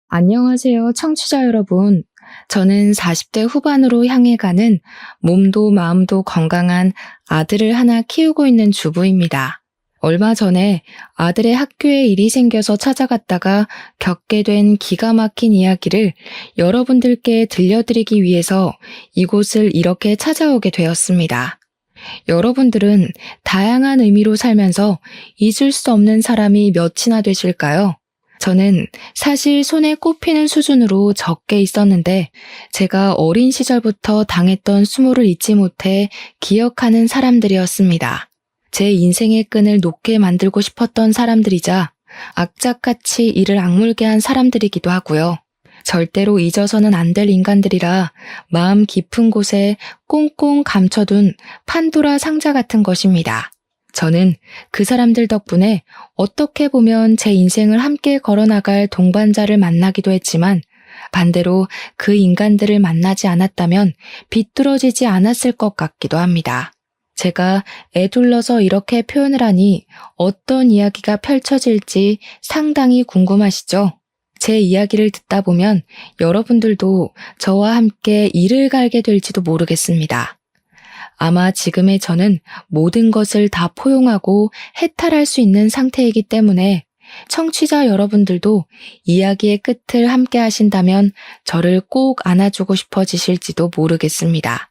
안녕하세요, 청취자 여러분. 저는 40대 후반으로 향해 가는 몸도 마음도 건강한 아들을 하나 키우고 있는 주부입니다. 얼마 전에 아들의 학교에 일이 생겨서 찾아갔다가 겪게 된 기가 막힌 이야기를 여러분들께 들려드리기 위해서 이곳을 이렇게 찾아오게 되었습니다. 여러분들은 다양한 의미로 살면서 잊을 수 없는 사람이 몇이나 되실까요? 저는 사실 손에 꼽히는 수준으로 적게 있었는데 제가 어린 시절부터 당했던 수모를 잊지 못해 기억하는 사람들이었습니다. 제 인생의 끈을 놓게 만들고 싶었던 사람들이자 악착같이 이를 악물게 한 사람들이기도 하고요. 절대로 잊어서는 안 될 인간들이라 마음 깊은 곳에 꽁꽁 감춰둔 판도라 상자 같은 것입니다. 저는 그 사람들 덕분에 어떻게 보면 제 인생을 함께 걸어나갈 동반자를 만나기도 했지만 반대로 그 인간들을 만나지 않았다면 비뚤어지지 않았을 것 같기도 합니다. 제가 애둘러서 이렇게 표현을 하니 어떤 이야기가 펼쳐질지 상당히 궁금하시죠? 제 이야기를 듣다 보면 여러분들도 저와 함께 이를 갈게 될지도 모르겠습니다. 아마 지금의 저는 모든 것을 다 포용하고 해탈할 수 있는 상태이기 때문에 청취자 여러분들도 이야기의 끝을 함께 하신다면 저를 꼭 안아주고 싶어지실지도 모르겠습니다.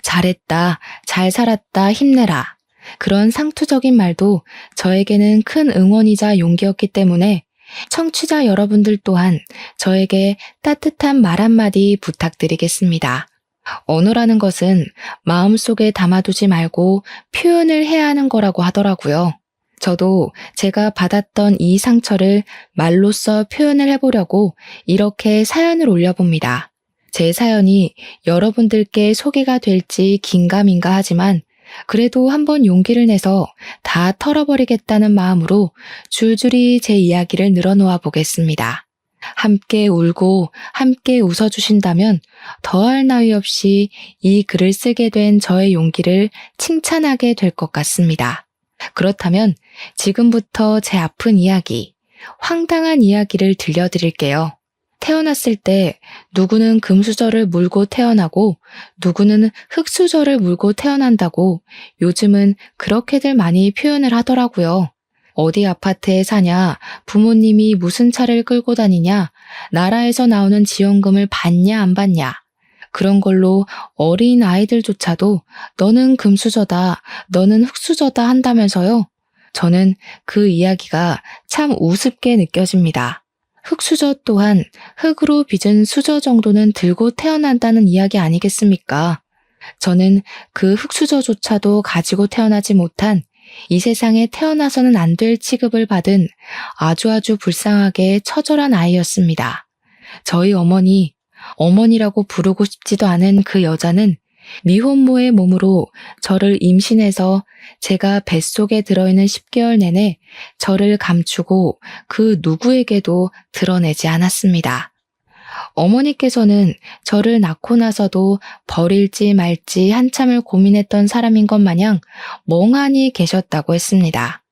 잘했다, 잘 살았다, 힘내라. 그런 상투적인 말도 저에게는 큰 응원이자 용기였기 때문에 청취자 여러분들 또한 저에게 따뜻한 말 한마디 부탁드리겠습니다. 언어라는 것은 마음속에 담아두지 말고 표현을 해야 하는 거라고 하더라고요. 저도 제가 받았던 이 상처를 말로써 표현을 해보려고 이렇게 사연을 올려봅니다. 제 사연이 여러분들께 소개가 될지 긴가민가 하지만 그래도 한번 용기를 내서 다 털어버리겠다는 마음으로 줄줄이 제 이야기를 늘어놓아 보겠습니다. 함께 울고 함께 웃어주신다면 더할 나위 없이 이 글을 쓰게 된 저의 용기를 칭찬하게 될 것 같습니다. 그렇다면 지금부터 제 아픈 이야기, 황당한 이야기를 들려드릴게요. 태어났을 때 누구는 금수저를 물고 태어나고 누구는 흙수저를 물고 태어난다고 요즘은 그렇게들 많이 표현을 하더라고요. 어디 아파트에 사냐, 부모님이 무슨 차를 끌고 다니냐, 나라에서 나오는 지원금을 받냐 안 받냐. 그런 걸로 어린 아이들조차도 너는 금수저다, 너는 흙수저다 한다면서요. 저는 그 이야기가 참 우습게 느껴집니다. 흙수저 또한 흙으로 빚은 수저 정도는 들고 태어난다는 이야기 아니겠습니까? 저는 그 흙수저조차도 가지고 태어나지 못한 이 세상에 태어나서는 안 될 취급을 받은 아주 불쌍하게 처절한 아이였습니다. 저희 어머니라고 부르고 싶지도 않은 그 여자는 미혼모의 몸으로 저를 임신해서 제가 뱃속에 들어있는 10개월 내내 저를 감추고 그 누구에게도 드러내지 않았습니다. 어머니께서는 저를 낳고 나서도 버릴지 말지 한참을 고민했던 사람인 것 마냥 멍하니 계셨다고 했습니다.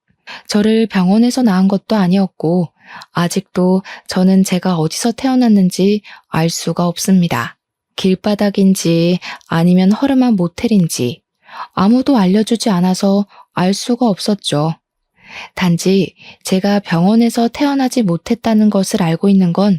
저를 병원에서 낳은 것도 아니었고 아직도 저는 제가 어디서 태어났는지 알 수가 없습니다. 길바닥인지 아니면 허름한 모텔인지 아무도 알려주지 않아서 알 수가 없었죠. 단지 제가 병원에서 태어나지 못했다는 것을 알고 있는 건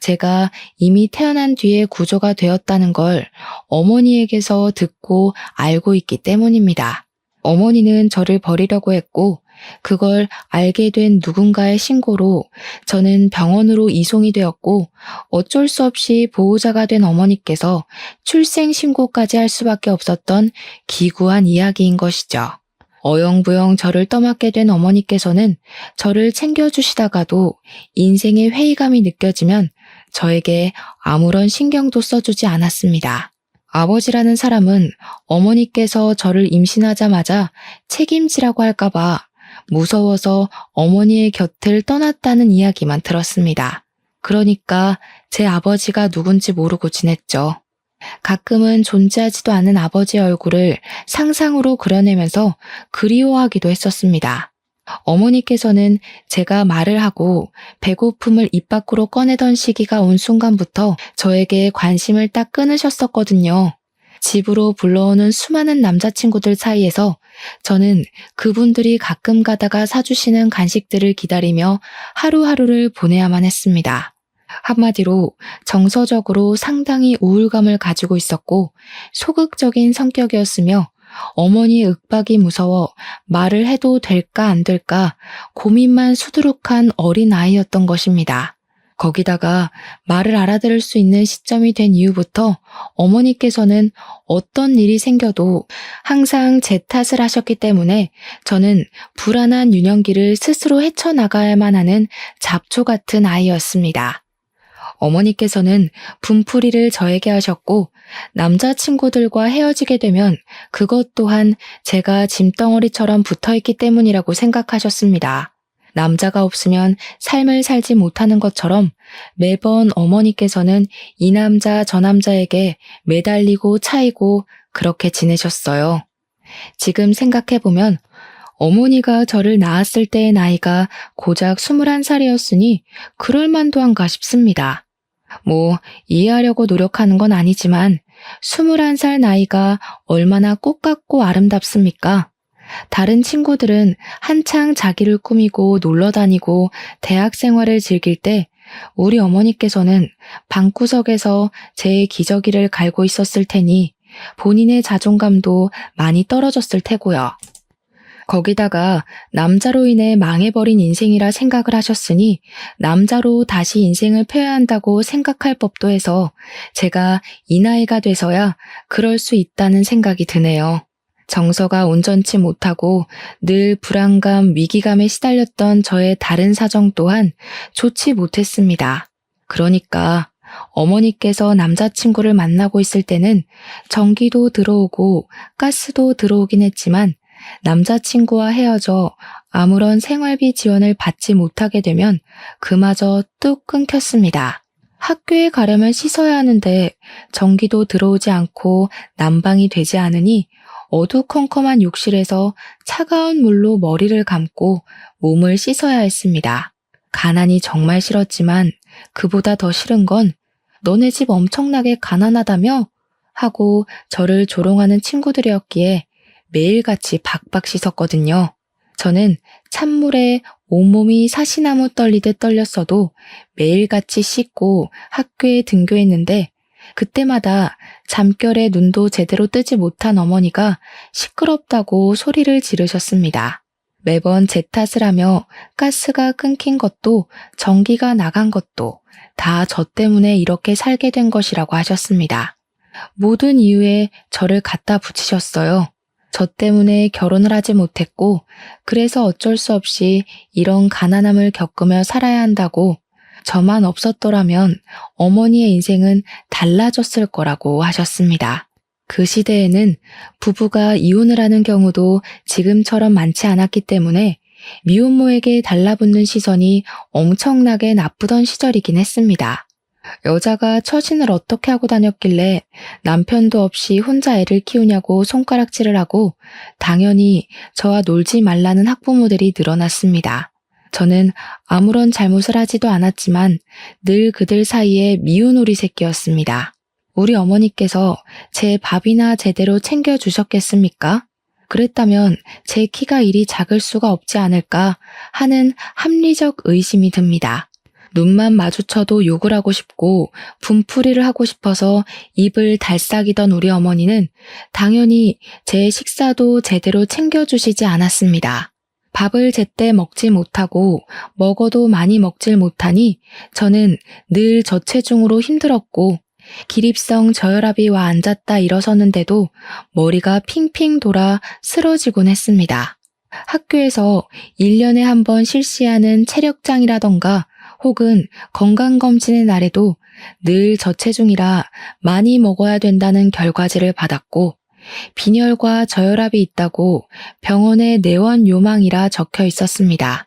제가 이미 태어난 뒤에 구조가 되었다는 걸 어머니에게서 듣고 알고 있기 때문입니다. 어머니는 저를 버리려고 했고 그걸 알게 된 누군가의 신고로 저는 병원으로 이송이 되었고 어쩔 수 없이 보호자가 된 어머니께서 출생신고까지 할 수밖에 없었던 기구한 이야기인 것이죠. 어영부영 저를 떠맡게 된 어머니께서는 저를 챙겨주시다가도 인생의 회의감이 느껴지면 저에게 아무런 신경도 써주지 않았습니다. 아버지라는 사람은 어머니께서 저를 임신하자마자 책임지라고 할까봐 무서워서 어머니의 곁을 떠났다는 이야기만 들었습니다. 그러니까 제 아버지가 누군지 모르고 지냈죠. 가끔은 존재하지도 않은 아버지의 얼굴을 상상으로 그려내면서 그리워하기도 했었습니다. 어머니께서는 제가 말을 하고 배고픔을 입 밖으로 꺼내던 시기가 온 순간부터 저에게 관심을 딱 끊으셨었거든요. 집으로 불러오는 수많은 남자친구들 사이에서 저는 그분들이 가끔 가다가 사주시는 간식들을 기다리며 하루하루를 보내야만 했습니다. 한마디로 정서적으로 상당히 우울감을 가지고 있었고 소극적인 성격이었으며 어머니의 윽박이 무서워 말을 해도 될까 안 될까 고민만 수두룩한 어린 아이였던 것입니다. 거기다가 말을 알아들을 수 있는 시점이 된 이후부터 어머니께서는 어떤 일이 생겨도 항상 제 탓을 하셨기 때문에 저는 불안한 유년기를 스스로 헤쳐나가야만 하는 잡초 같은 아이였습니다. 어머니께서는 분풀이를 저에게 하셨고 남자친구들과 헤어지게 되면 그것 또한 제가 짐덩어리처럼 붙어있기 때문이라고 생각하셨습니다. 남자가 없으면 삶을 살지 못하는 것처럼 매번 어머니께서는 이 남자 저 남자에게 매달리고 차이고 그렇게 지내셨어요. 지금 생각해보면 어머니가 저를 낳았을 때의 나이가 고작 21살이었으니 그럴만도 한가 싶습니다. 이해하려고 노력하는 건 아니지만 21살 나이가 얼마나 꽃 같고 아름답습니까? 다른 친구들은 한창 자기를 꾸미고 놀러 다니고 대학 생활을 즐길 때 우리 어머니께서는 방구석에서 제 기저귀를 갈고 있었을 테니 본인의 자존감도 많이 떨어졌을 테고요. 거기다가 남자로 인해 망해버린 인생이라 생각을 하셨으니 남자로 다시 인생을 펴야 한다고 생각할 법도 해서 제가 이 나이가 돼서야 그럴 수 있다는 생각이 드네요. 정서가 온전치 못하고 늘 불안감, 위기감에 시달렸던 저의 다른 사정 또한 좋지 못했습니다. 그러니까 어머니께서 남자친구를 만나고 있을 때는 전기도 들어오고 가스도 들어오긴 했지만 남자친구와 헤어져 아무런 생활비 지원을 받지 못하게 되면 그마저 뚝 끊겼습니다. 학교에 가려면 씻어야 하는데 전기도 들어오지 않고 난방이 되지 않으니 어두컴컴한 욕실에서 차가운 물로 머리를 감고 몸을 씻어야 했습니다. 가난이 정말 싫었지만 그보다 더 싫은 건 너네 집 엄청나게 가난하다며? 하고 저를 조롱하는 친구들이었기에 매일같이 박박 씻었거든요. 저는 찬물에 온몸이 사시나무 떨리듯 떨렸어도 매일같이 씻고 학교에 등교했는데 그때마다 잠결에 눈도 제대로 뜨지 못한 어머니가 시끄럽다고 소리를 지르셨습니다. 매번 제 탓을 하며 가스가 끊긴 것도 전기가 나간 것도 다 저 때문에 이렇게 살게 된 것이라고 하셨습니다. 모든 이유에 저를 갖다 붙이셨어요. 저 때문에 결혼을 하지 못했고 그래서 어쩔 수 없이 이런 가난함을 겪으며 살아야 한다고 저만 없었더라면 어머니의 인생은 달라졌을 거라고 하셨습니다. 그 시대에는 부부가 이혼을 하는 경우도 지금처럼 많지 않았기 때문에 미혼모에게 달라붙는 시선이 엄청나게 나쁘던 시절이긴 했습니다. 여자가 처신을 어떻게 하고 다녔길래 남편도 없이 혼자 애를 키우냐고 손가락질을 하고 당연히 저와 놀지 말라는 학부모들이 늘어났습니다. 저는 아무런 잘못을 하지도 않았지만 늘 그들 사이에 미운 오리 새끼였습니다. 우리 어머니께서 제 밥이나 제대로 챙겨주셨겠습니까? 그랬다면 제 키가 이리 작을 수가 없지 않을까 하는 합리적 의심이 듭니다. 눈만 마주쳐도 욕을 하고 싶고 분풀이를 하고 싶어서 입을 달싹이던 우리 어머니는 당연히 제 식사도 제대로 챙겨주시지 않았습니다. 밥을 제때 먹지 못하고 먹어도 많이 먹질 못하니 저는 늘 저체중으로 힘들었고 기립성 저혈압이 와 앉았다 일어서는데도 머리가 핑핑 돌아 쓰러지곤 했습니다. 학교에서 1년에 한 번 실시하는 체력장이라던가 혹은 건강검진의 날에도 늘 저체중이라 많이 먹어야 된다는 결과지를 받았고 빈혈과 저혈압이 있다고 병원에 내원 요망이라 적혀 있었습니다.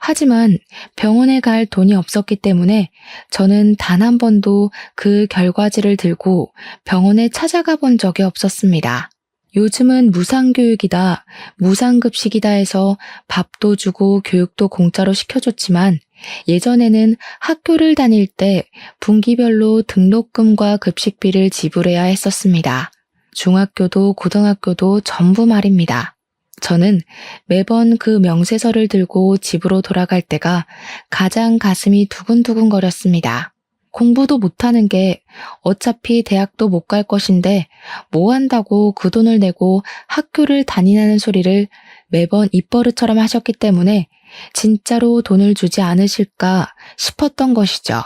하지만 병원에 갈 돈이 없었기 때문에 저는 단 한 번도 그 결과지를 들고 병원에 찾아가 본 적이 없었습니다. 요즘은 무상교육이다, 무상급식이다 해서 밥도 주고 교육도 공짜로 시켜줬지만 예전에는 학교를 다닐 때 분기별로 등록금과 급식비를 지불해야 했었습니다. 중학교도 고등학교도 전부 말입니다. 저는 매번 그 명세서를 들고 집으로 돌아갈 때가 가장 가슴이 두근두근거렸습니다. 공부도 못하는 게 어차피 대학도 못 갈 것인데 뭐 한다고 그 돈을 내고 학교를 다니라는 소리를 매번 입버릇처럼 하셨기 때문에 진짜로 돈을 주지 않으실까 싶었던 것이죠.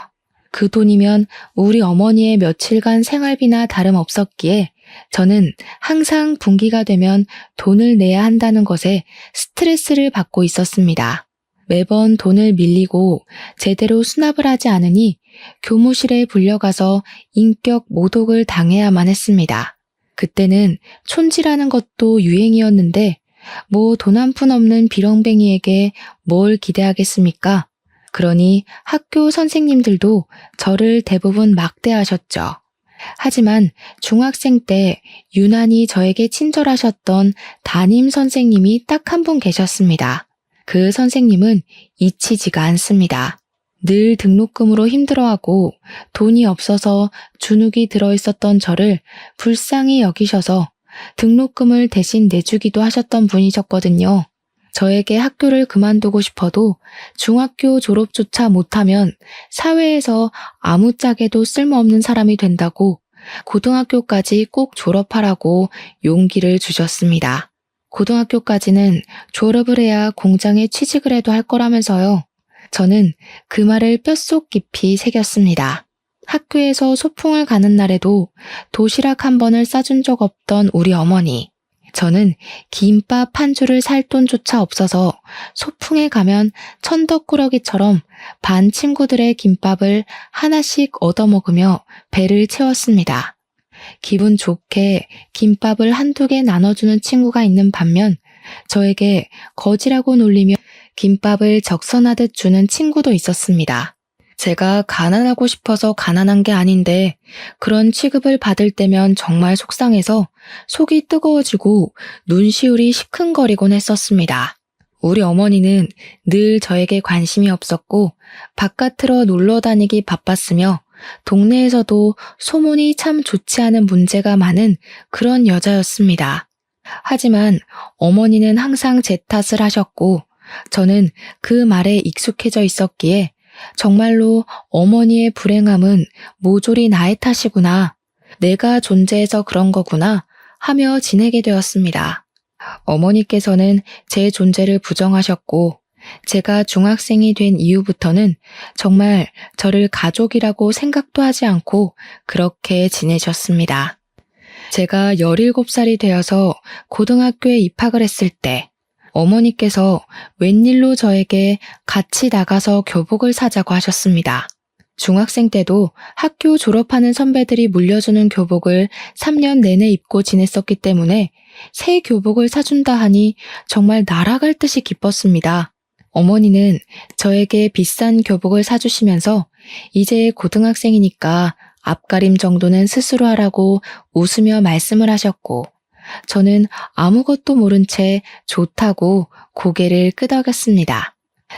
그 돈이면 우리 어머니의 며칠간 생활비나 다름없었기에 저는 항상 분기가 되면 돈을 내야 한다는 것에 스트레스를 받고 있었습니다. 매번 돈을 밀리고 제대로 수납을 하지 않으니 교무실에 불려가서 인격 모독을 당해야만 했습니다. 그때는 촌지라는 것도 유행이었는데 뭐 돈 한 푼 없는 비렁뱅이에게 뭘 기대하겠습니까? 그러니 학교 선생님들도 저를 대부분 막대하셨죠. 하지만 중학생 때 유난히 저에게 친절하셨던 담임 선생님이 딱 한 분 계셨습니다. 그 선생님은 잊히지가 않습니다. 늘 등록금으로 힘들어하고 돈이 없어서 주눅이 들어있었던 저를 불쌍히 여기셔서 등록금을 대신 내주기도 하셨던 분이셨거든요. 저에게 학교를 그만두고 싶어도 중학교 졸업조차 못하면 사회에서 아무짝에도 쓸모없는 사람이 된다고 고등학교까지 꼭 졸업하라고 용기를 주셨습니다. 고등학교까지는 졸업을 해야 공장에 취직을 해도 할 거라면서요. 저는 그 말을 뼛속 깊이 새겼습니다. 학교에서 소풍을 가는 날에도 도시락 한 번을 싸준 적 없던 우리 어머니. 저는 김밥 한 줄을 살 돈조차 없어서 소풍에 가면 천덕꾸러기처럼 반 친구들의 김밥을 하나씩 얻어먹으며 배를 채웠습니다. 기분 좋게 김밥을 한두 개 나눠주는 친구가 있는 반면 저에게 거지라고 놀리며 김밥을 적선하듯 주는 친구도 있었습니다. 제가 가난하고 싶어서 가난한 게 아닌데 그런 취급을 받을 때면 정말 속상해서 속이 뜨거워지고 눈시울이 시큰거리곤 했었습니다. 우리 어머니는 늘 저에게 관심이 없었고 바깥으로 놀러 다니기 바빴으며 동네에서도 소문이 참 좋지 않은 문제가 많은 그런 여자였습니다. 하지만 어머니는 항상 제 탓을 하셨고 저는 그 말에 익숙해져 있었기에 정말로 어머니의 불행함은 모조리 나의 탓이구나, 내가 존재해서 그런 거구나 하며 지내게 되었습니다. 어머니께서는 제 존재를 부정하셨고 제가 중학생이 된 이후부터는 정말 저를 가족이라고 생각도 하지 않고 그렇게 지내셨습니다. 제가 17살이 되어서 고등학교에 입학을 했을 때 어머니께서 웬일로 저에게 같이 나가서 교복을 사자고 하셨습니다. 중학생 때도 학교 졸업하는 선배들이 물려주는 교복을 3년 내내 입고 지냈었기 때문에 새 교복을 사준다 하니 정말 날아갈 듯이 기뻤습니다. 어머니는 저에게 비싼 교복을 사주시면서 이제 고등학생이니까 앞가림 정도는 스스로 하라고 웃으며 말씀을 하셨고 저는 아무것도 모른 채 좋다고 고개를 끄덕였습니다.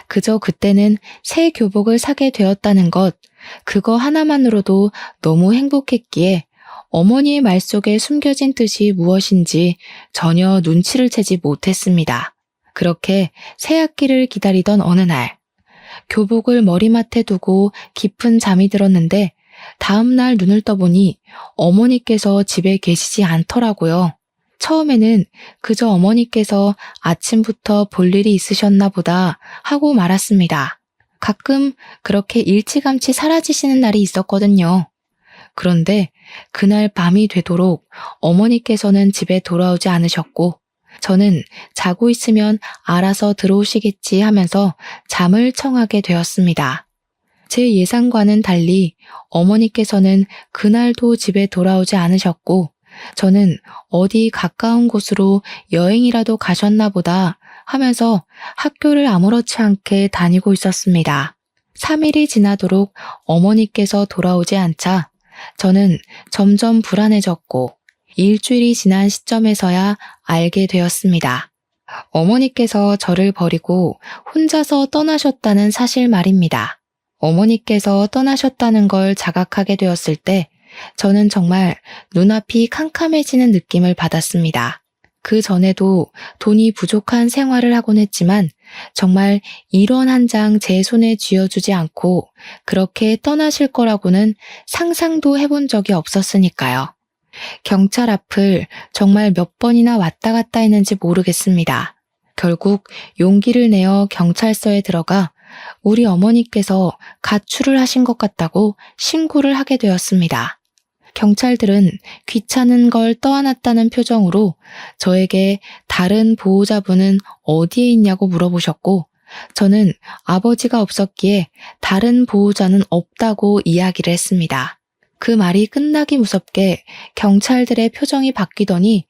그저 그때는 새 교복을 사게 되었다는 것, 그거 하나만으로도 너무 행복했기에 어머니의 말 속에 숨겨진 뜻이 무엇인지 전혀 눈치를 채지 못했습니다. 그렇게 새 학기를 기다리던 어느 날, 교복을 머리맡에 두고 깊은 잠이 들었는데 다음 날 눈을 떠보니 어머니께서 집에 계시지 않더라고요. 처음에는 그저 어머니께서 아침부터 볼 일이 있으셨나 보다 하고 말았습니다. 가끔 그렇게 일찌감치 사라지시는 날이 있었거든요. 그런데 그날 밤이 되도록 어머니께서는 집에 돌아오지 않으셨고 저는 자고 있으면 알아서 들어오시겠지 하면서 잠을 청하게 되었습니다. 제 예상과는 달리 어머니께서는 그날도 집에 돌아오지 않으셨고 저는 어디 가까운 곳으로 여행이라도 가셨나 보다 하면서 학교를 아무렇지 않게 다니고 있었습니다. 3일이 지나도록 어머니께서 돌아오지 않자 저는 점점 불안해졌고 일주일이 지난 시점에서야 알게 되었습니다. 어머니께서 저를 버리고 혼자서 떠나셨다는 사실 말입니다. 어머니께서 떠나셨다는 걸 자각하게 되었을 때 저는 정말 눈앞이 캄캄해지는 느낌을 받았습니다. 그 전에도 돈이 부족한 생활을 하곤 했지만 정말 1원 한 장 제 손에 쥐어주지 않고 그렇게 떠나실 거라고는 상상도 해본 적이 없었으니까요. 경찰 앞을 정말 몇 번이나 왔다 갔다 했는지 모르겠습니다. 결국 용기를 내어 경찰서에 들어가 우리 어머니께서 가출을 하신 것 같다고 신고를 하게 되었습니다. 경찰들은 귀찮은 걸 떠안았다는 표정으로 저에게 다른 보호자분은 어디에 있냐고 물어보셨고 저는 아버지가 없었기에 다른 보호자는 없다고 이야기를 했습니다. 그 말이 끝나기 무섭게 경찰들의 표정이 바뀌더니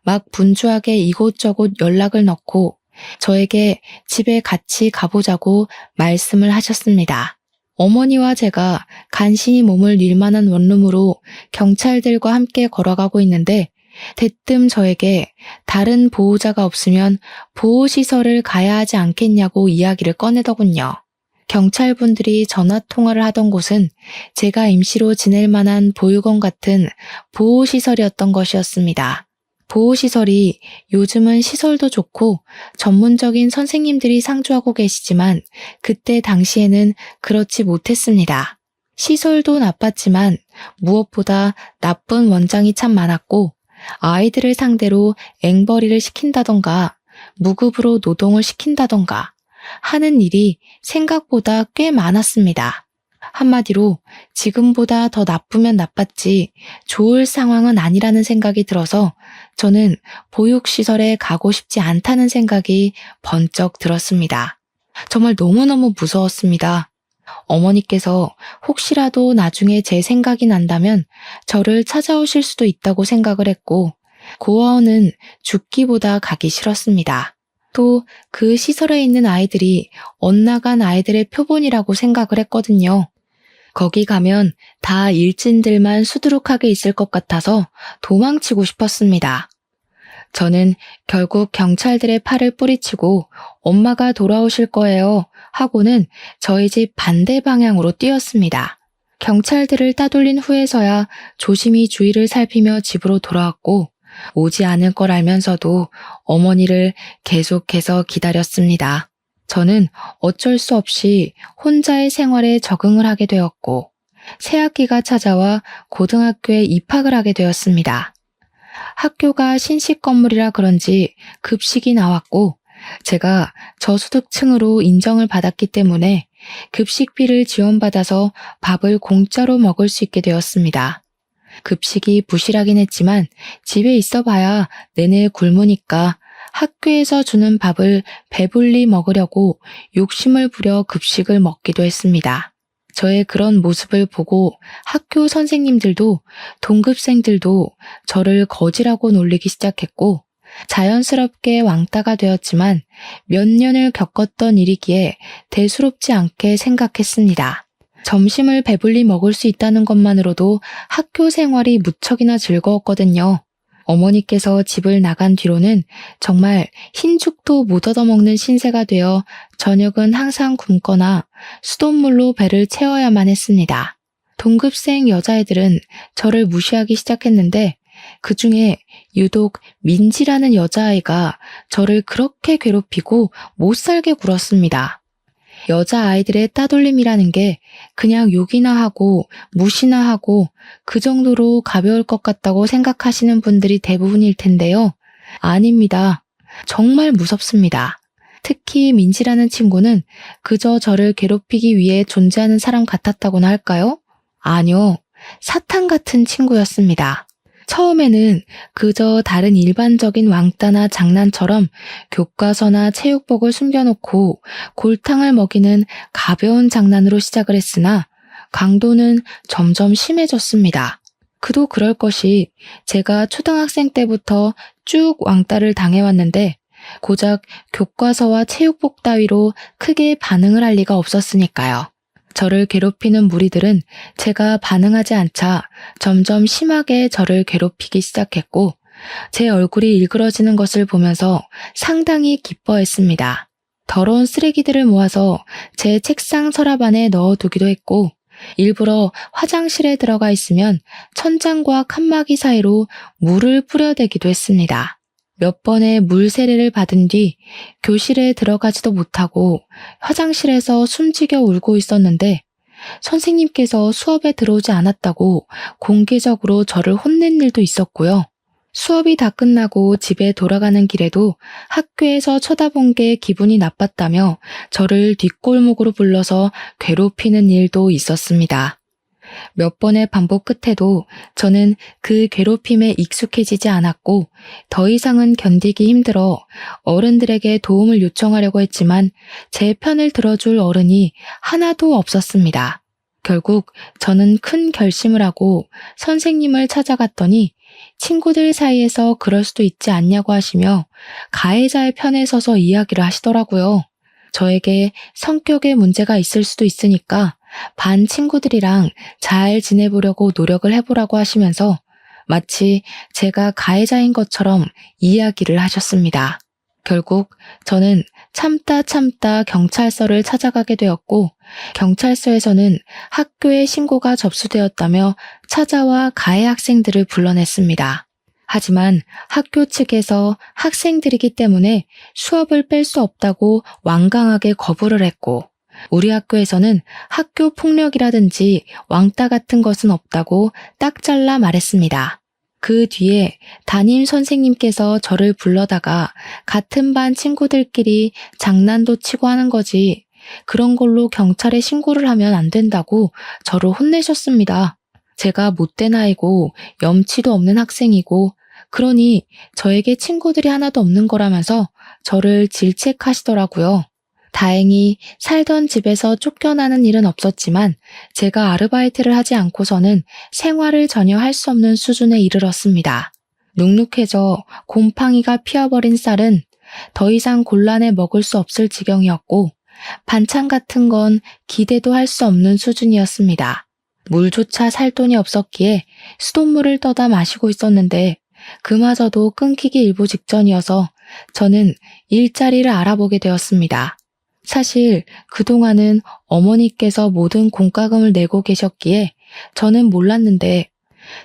막 분주하게 이곳저곳 연락을 넣고 저에게 집에 같이 가보자고 말씀을 하셨습니다. 어머니와 제가 간신히 몸을 닐 만한 원룸으로 경찰들과 함께 걸어가고 있는데 대뜸 저에게 다른 보호자가 없으면 보호시설을 가야 하지 않겠냐고 이야기를 꺼내더군요. 경찰분들이 전화통화를 하던 곳은 제가 임시로 지낼 만한 보육원 같은 보호시설이었던 것이었습니다. 보호시설이 요즘은 시설도 좋고 전문적인 선생님들이 상주하고 계시지만 그때 당시에는 그렇지 못했습니다. 시설도 나빴지만 무엇보다 나쁜 원장이 참 많았고 아이들을 상대로 앵벌이를 시킨다던가 무급으로 노동을 시킨다던가 하는 일이 생각보다 꽤 많았습니다. 한마디로 지금보다 더 나쁘면 나빴지 좋을 상황은 아니라는 생각이 들어서 저는 보육시설에 가고 싶지 않다는 생각이 번쩍 들었습니다. 정말 너무너무 무서웠습니다. 어머니께서 혹시라도 나중에 제 생각이 난다면 저를 찾아오실 수도 있다고 생각을 했고 고아원은 죽기보다 가기 싫었습니다. 또 그 시설에 있는 아이들이 엇나간 아이들의 표본이라고 생각을 했거든요. 거기 가면 다 일진들만 수두룩하게 있을 것 같아서 도망치고 싶었습니다. 저는 결국 경찰들의 팔을 뿌리치고 엄마가 돌아오실 거예요 하고는 저희 집 반대 방향으로 뛰었습니다. 경찰들을 따돌린 후에서야 조심히 주위를 살피며 집으로 돌아왔고 오지 않을 걸 알면서도 어머니를 계속해서 기다렸습니다. 저는 어쩔 수 없이 혼자의 생활에 적응을 하게 되었고 새학기가 찾아와 고등학교에 입학을 하게 되었습니다. 학교가 신식 건물이라 그런지 급식이 나왔고 제가 저소득층으로 인정을 받았기 때문에 급식비를 지원받아서 밥을 공짜로 먹을 수 있게 되었습니다. 급식이 부실하긴 했지만 집에 있어봐야 내내 굶으니까 학교에서 주는 밥을 배불리 먹으려고 욕심을 부려 급식을 먹기도 했습니다. 저의 그런 모습을 보고 학교 선생님들도 동급생들도 저를 거지라고 놀리기 시작했고 자연스럽게 왕따가 되었지만 몇 년을 겪었던 일이기에 대수롭지 않게 생각했습니다. 점심을 배불리 먹을 수 있다는 것만으로도 학교 생활이 무척이나 즐거웠거든요. 어머니께서 집을 나간 뒤로는 정말 흰죽도 못 얻어먹는 신세가 되어 저녁은 항상 굶거나 수돗물로 배를 채워야만 했습니다. 동급생 여자애들은 저를 무시하기 시작했는데 그 중에 유독 민지라는 여자아이가 저를 그렇게 괴롭히고 못살게 굴었습니다. 여자아이들의 따돌림이라는 게 그냥 욕이나 하고 무시나 하고 그 정도로 가벼울 것 같다고 생각하시는 분들이 대부분일 텐데요. 아닙니다. 정말 무섭습니다. 특히 민지라는 친구는 그저 저를 괴롭히기 위해 존재하는 사람 같았다고나 할까요? 아니요. 사탄 같은 친구였습니다. 처음에는 그저 다른 일반적인 왕따나 장난처럼 교과서나 체육복을 숨겨놓고 골탕을 먹이는 가벼운 장난으로 시작을 했으나 강도는 점점 심해졌습니다. 그도 그럴 것이 제가 초등학생 때부터 쭉 왕따를 당해왔는데 고작 교과서와 체육복 따위로 크게 반응을 할 리가 없었으니까요. 저를 괴롭히는 무리들은 제가 반응하지 않자 점점 심하게 저를 괴롭히기 시작했고 제 얼굴이 일그러지는 것을 보면서 상당히 기뻐했습니다. 더러운 쓰레기들을 모아서 제 책상 서랍 안에 넣어두기도 했고 일부러 화장실에 들어가 있으면 천장과 칸막이 사이로 물을 뿌려대기도 했습니다. 몇 번의 물 세례를 받은 뒤 교실에 들어가지도 못하고 화장실에서 숨지겨 울고 있었는데 선생님께서 수업에 들어오지 않았다고 공개적으로 저를 혼낸 일도 있었고요. 수업이 다 끝나고 집에 돌아가는 길에도 학교에서 쳐다본 게 기분이 나빴다며 저를 뒷골목으로 불러서 괴롭히는 일도 있었습니다. 몇 번의 반복 끝에도 저는 그 괴롭힘에 익숙해지지 않았고 더 이상은 견디기 힘들어 어른들에게 도움을 요청하려고 했지만 제 편을 들어줄 어른이 하나도 없었습니다. 결국 저는 큰 결심을 하고 선생님을 찾아갔더니 친구들 사이에서 그럴 수도 있지 않냐고 하시며 가해자의 편에 서서 이야기를 하시더라고요. 저에게 성격에 문제가 있을 수도 있으니까 반 친구들이랑 잘 지내보려고 노력을 해보라고 하시면서 마치 제가 가해자인 것처럼 이야기를 하셨습니다. 결국 저는 참다 경찰서를 찾아가게 되었고 경찰서에서는 학교에 신고가 접수되었다며 찾아와 가해 학생들을 불러냈습니다. 하지만 학교 측에서 학생들이기 때문에 수업을 뺄 수 없다고 완강하게 거부를 했고 우리 학교에서는 학교 폭력이라든지 왕따 같은 것은 없다고 딱 잘라 말했습니다. 그 뒤에 담임 선생님께서 저를 불러다가 같은 반 친구들끼리 장난도 치고 하는 거지 그런 걸로 경찰에 신고를 하면 안 된다고 저를 혼내셨습니다. 제가 못된 아이고 염치도 없는 학생이고 그러니 저에게 친구들이 하나도 없는 거라면서 저를 질책하시더라고요. 다행히 살던 집에서 쫓겨나는 일은 없었지만 제가 아르바이트를 하지 않고서는 생활을 전혀 할 수 없는 수준에 이르렀습니다. 눅눅해져 곰팡이가 피어버린 쌀은 더 이상 곤란해 먹을 수 없을 지경이었고 반찬 같은 건 기대도 할 수 없는 수준이었습니다. 물조차 살 돈이 없었기에 수돗물을 떠다 마시고 있었는데 그마저도 끊기기 일보 직전이어서 저는 일자리를 알아보게 되었습니다. 사실 그동안은 어머니께서 모든 공과금을 내고 계셨기에 저는 몰랐는데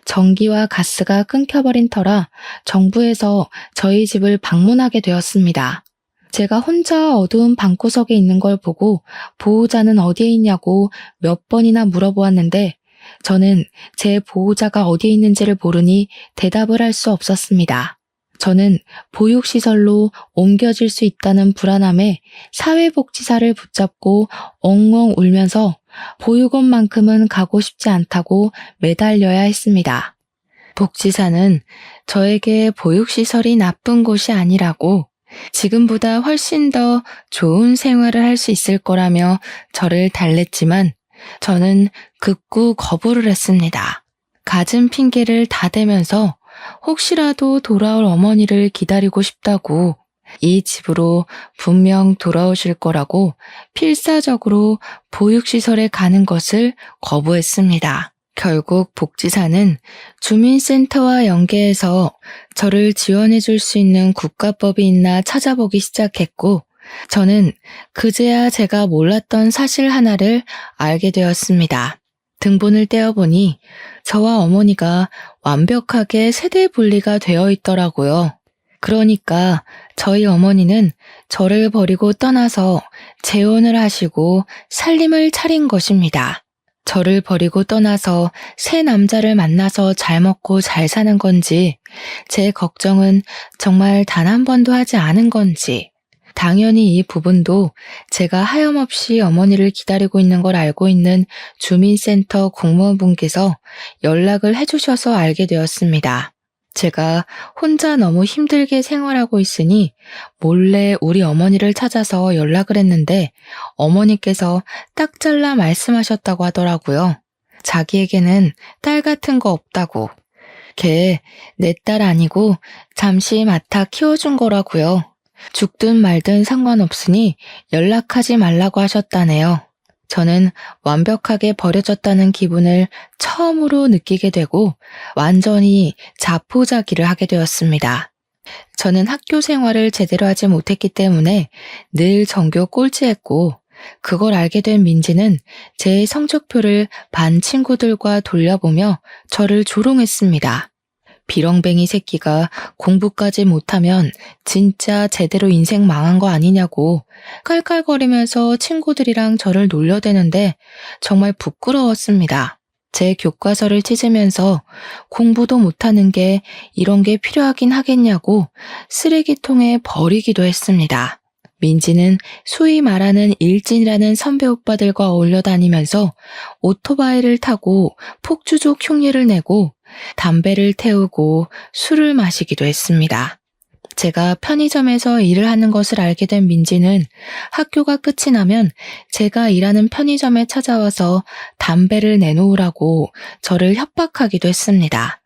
전기와 가스가 끊겨버린 터라 정부에서 저희 집을 방문하게 되었습니다. 제가 혼자 어두운 방구석에 있는 걸 보고 보호자는 어디에 있냐고 몇 번이나 물어보았는데 저는 제 보호자가 어디에 있는지를 모르니 대답을 할 수 없었습니다. 저는 보육시설로 옮겨질 수 있다는 불안함에 사회복지사를 붙잡고 엉엉 울면서 보육원만큼은 가고 싶지 않다고 매달려야 했습니다. 복지사는 저에게 보육시설이 나쁜 곳이 아니라고 지금보다 훨씬 더 좋은 생활을 할 수 있을 거라며 저를 달랬지만 저는 극구 거부를 했습니다. 갖은 핑계를 다 대면서 혹시라도 돌아올 어머니를 기다리고 싶다고 이 집으로 분명 돌아오실 거라고 필사적으로 보육시설에 가는 것을 거부했습니다. 결국 복지사는 주민센터와 연계해서 저를 지원해 줄 수 있는 국가법이 있나 찾아보기 시작했고 저는 그제야 제가 몰랐던 사실 하나를 알게 되었습니다. 등본을 떼어보니 저와 어머니가 완벽하게 세대 분리가 되어 있더라고요. 그러니까 저희 어머니는 저를 버리고 떠나서 재혼을 하시고 살림을 차린 것입니다. 저를 버리고 떠나서 새 남자를 만나서 잘 먹고 잘 사는 건지 제 걱정은 정말 단 한 번도 하지 않은 건지 당연히 이 부분도 제가 하염없이 어머니를 기다리고 있는 걸 알고 있는 주민센터 공무원분께서 연락을 해주셔서 알게 되었습니다. 제가 혼자 너무 힘들게 생활하고 있으니 몰래 우리 어머니를 찾아서 연락을 했는데 어머니께서 딱 잘라 말씀하셨다고 하더라고요. 자기에게는 딸 같은 거 없다고. 걔 내 딸 아니고 잠시 맡아 키워준 거라고요. 죽든 말든 상관없으니 연락하지 말라고 하셨다네요. 저는 완벽하게 버려졌다는 기분을 처음으로 느끼게 되고 완전히 자포자기를 하게 되었습니다. 저는 학교 생활을 제대로 하지 못했기 때문에 늘 전교 꼴찌했고 그걸 알게 된 민지는 제 성적표를 반 친구들과 돌려보며 저를 조롱했습니다. 비렁뱅이 새끼가 공부까지 못하면 진짜 제대로 인생 망한 거 아니냐고 깔깔거리면서 친구들이랑 저를 놀려대는데 정말 부끄러웠습니다. 제 교과서를 찢으면서 공부도 못하는 게 이런 게 필요하긴 하겠냐고 쓰레기통에 버리기도 했습니다. 민지는 소위 말하는 일진이라는 선배 오빠들과 어울려 다니면서 오토바이를 타고 폭주족 흉내를 내고 담배를 태우고 술을 마시기도 했습니다. 제가 편의점에서 일을 하는 것을 알게 된 민지는 학교가 끝이 나면 제가 일하는 편의점에 찾아와서 담배를 내놓으라고 저를 협박하기도 했습니다.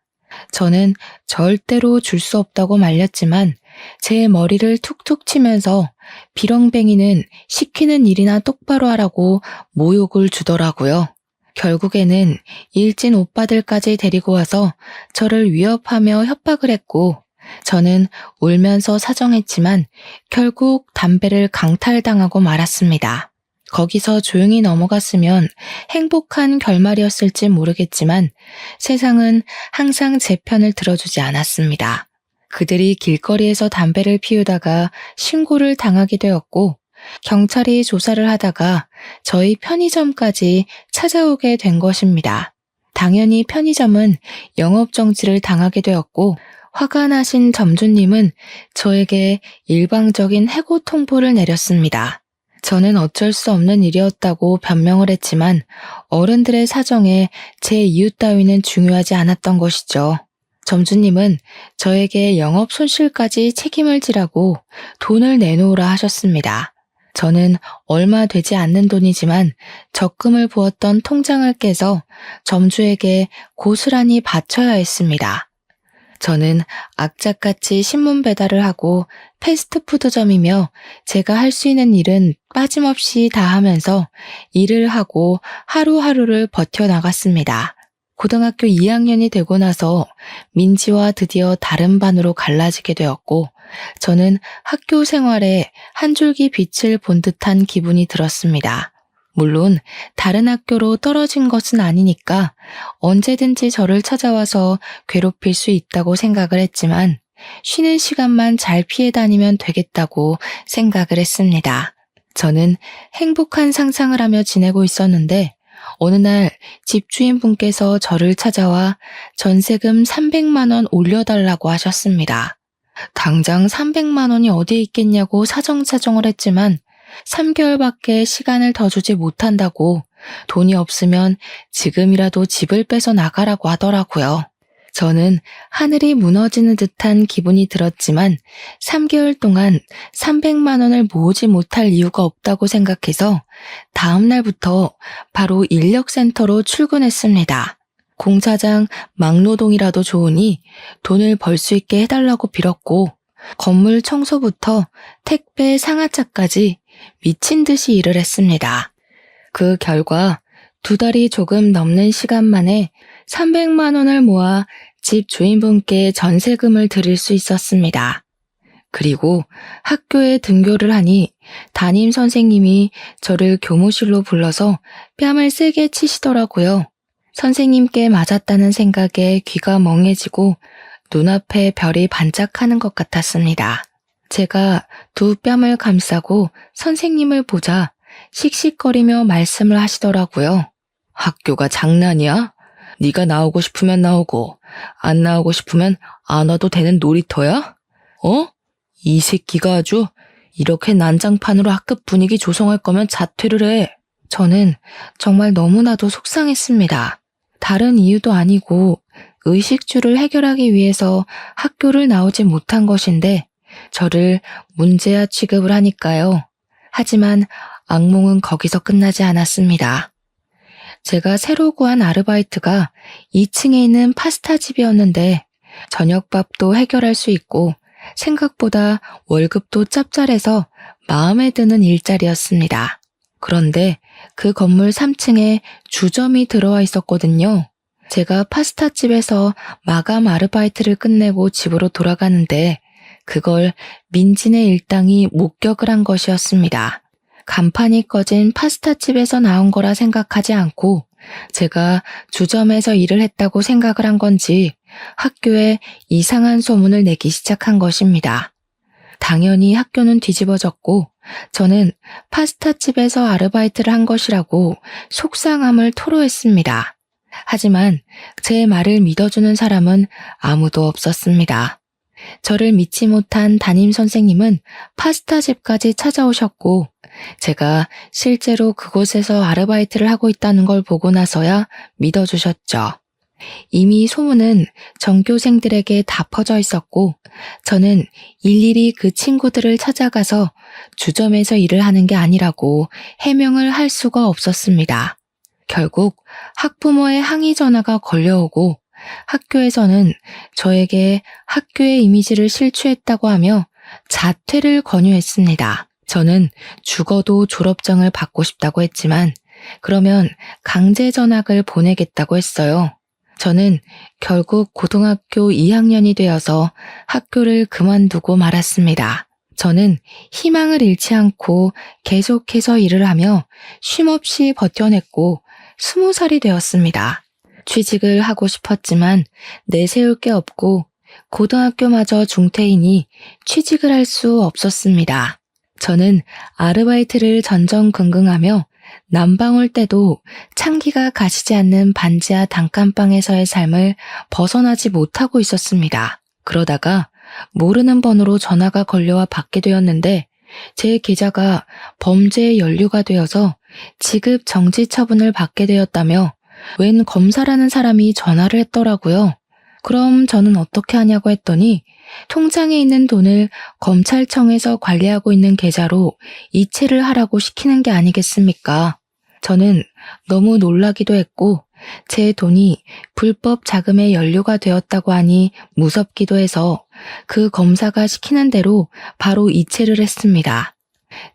저는 절대로 줄 수 없다고 말렸지만 제 머리를 툭툭 치면서 비렁뱅이는 시키는 일이나 똑바로 하라고 모욕을 주더라고요. 결국에는 일진 오빠들까지 데리고 와서 저를 위협하며 협박을 했고 저는 울면서 사정했지만 결국 담배를 강탈당하고 말았습니다. 거기서 조용히 넘어갔으면 행복한 결말이었을지 모르겠지만 세상은 항상 제 편을 들어주지 않았습니다. 그들이 길거리에서 담배를 피우다가 신고를 당하게 되었고 경찰이 조사를 하다가 저희 편의점까지 찾아오게 된 것입니다. 당연히 편의점은 영업정지를 당하게 되었고 화가 나신 점주님은 저에게 일방적인 해고 통보를 내렸습니다. 저는 어쩔 수 없는 일이었다고 변명을 했지만 어른들의 사정에 제 이유 따위는 중요하지 않았던 것이죠. 점주님은 저에게 영업 손실까지 책임을 지라고 돈을 내놓으라 하셨습니다. 저는 얼마 되지 않는 돈이지만 적금을 부었던 통장을 깨서 점주에게 고스란히 바쳐야 했습니다. 저는 악착같이 신문 배달을 하고 패스트푸드점이며 제가 할 수 있는 일은 빠짐없이 다 하면서 일을 하고 하루하루를 버텨나갔습니다. 고등학교 2학년이 되고 나서 민지와 드디어 다른 반으로 갈라지게 되었고 저는 학교 생활에 한 줄기 빛을 본 듯한 기분이 들었습니다. 물론 다른 학교로 떨어진 것은 아니니까 언제든지 저를 찾아와서 괴롭힐 수 있다고 생각을 했지만 쉬는 시간만 잘 피해 다니면 되겠다고 생각을 했습니다. 저는 행복한 상상을 하며 지내고 있었는데 어느 날 집주인분께서 저를 찾아와 전세금 300만 원 올려달라고 하셨습니다. 당장 300만 원이 어디에 있겠냐고 사정사정을 했지만 3개월밖에 시간을 더 주지 못한다고 돈이 없으면 지금이라도 집을 빼서 나가라고 하더라고요. 저는 하늘이 무너지는 듯한 기분이 들었지만 3개월 동안 300만 원을 모으지 못할 이유가 없다고 생각해서 다음 날부터 바로 인력센터로 출근했습니다. 공사장 막노동이라도 좋으니 돈을 벌 수 있게 해달라고 빌었고 건물 청소부터 택배 상하차까지 미친 듯이 일을 했습니다. 그 결과 2달이 조금 넘는 시간 만에 300만 원을 모아 집 주인분께 전세금을 드릴 수 있었습니다. 그리고 학교에 등교를 하니 담임 선생님이 저를 교무실로 불러서 뺨을 세게 치시더라고요. 선생님께 맞았다는 생각에 귀가 멍해지고 눈앞에 별이 반짝하는 것 같았습니다. 제가 두 뺨을 감싸고 선생님을 보자 씩씩거리며 말씀을 하시더라고요. 학교가 장난이야? 네가 나오고 싶으면 나오고 안 나오고 싶으면 안 와도 되는 놀이터야? 어? 이 새끼가 아주 이렇게 난장판으로 학급 분위기 조성할 거면 자퇴를 해. 저는 정말 너무나도 속상했습니다. 다른 이유도 아니고 의식주를 해결하기 위해서 학교를 나오지 못한 것인데 저를 문제아 취급을 하니까요. 하지만 악몽은 거기서 끝나지 않았습니다. 제가 새로 구한 아르바이트가 2층에 있는 파스타 집이었는데 저녁밥도 해결할 수 있고 생각보다 월급도 짭짤해서 마음에 드는 일자리였습니다. 그런데 그 건물 3층에 주점이 들어와 있었거든요. 제가 파스타집에서 마감 아르바이트를 끝내고 집으로 돌아가는데 그걸 민진의 일당이 목격을 한 것이었습니다. 간판이 꺼진 파스타집에서 나온 거라 생각하지 않고 제가 주점에서 일을 했다고 생각을 한 건지 학교에 이상한 소문을 내기 시작한 것입니다. 당연히 학교는 뒤집어졌고 저는 파스타집에서 아르바이트를 한 것이라고 속상함을 토로했습니다. 하지만 제 말을 믿어주는 사람은 아무도 없었습니다. 저를 믿지 못한 담임 선생님은 파스타집까지 찾아오셨고 제가 실제로 그곳에서 아르바이트를 하고 있다는 걸 보고 나서야 믿어주셨죠. 이미 소문은 전교생들에게 다 퍼져 있었고 저는 일일이 그 친구들을 찾아가서 주점에서 일을 하는 게 아니라고 해명을 할 수가 없었습니다. 결국 학부모의 항의 전화가 걸려오고 학교에서는 저에게 학교의 이미지를 실추했다고 하며 자퇴를 권유했습니다. 저는 죽어도 졸업장을 받고 싶다고 했지만 그러면 강제 전학을 보내겠다고 했어요. 저는 결국 고등학교 2학년이 되어서 학교를 그만두고 말았습니다. 저는 희망을 잃지 않고 계속해서 일을 하며 쉼없이 버텨냈고 20살이 되었습니다. 취직을 하고 싶었지만 내세울 게 없고 고등학교마저 중퇴이니 취직을 할 수 없었습니다. 저는 아르바이트를 전전긍긍하며 난방 올 때도 찬기가 가시지 않는 반지하 단칸방에서의 삶을 벗어나지 못하고 있었습니다. 그러다가 모르는 번호로 전화가 걸려와 받게 되었는데 제 계좌가 범죄의 연루가 되어서 지급 정지 처분을 받게 되었다며 웬 검사라는 사람이 전화를 했더라고요. 그럼 저는 어떻게 하냐고 했더니 통장에 있는 돈을 검찰청에서 관리하고 있는 계좌로 이체를 하라고 시키는 게 아니겠습니까? 저는 너무 놀라기도 했고 제 돈이 불법 자금에 연루가 되었다고 하니 무섭기도 해서 그 검사가 시키는 대로 바로 이체를 했습니다.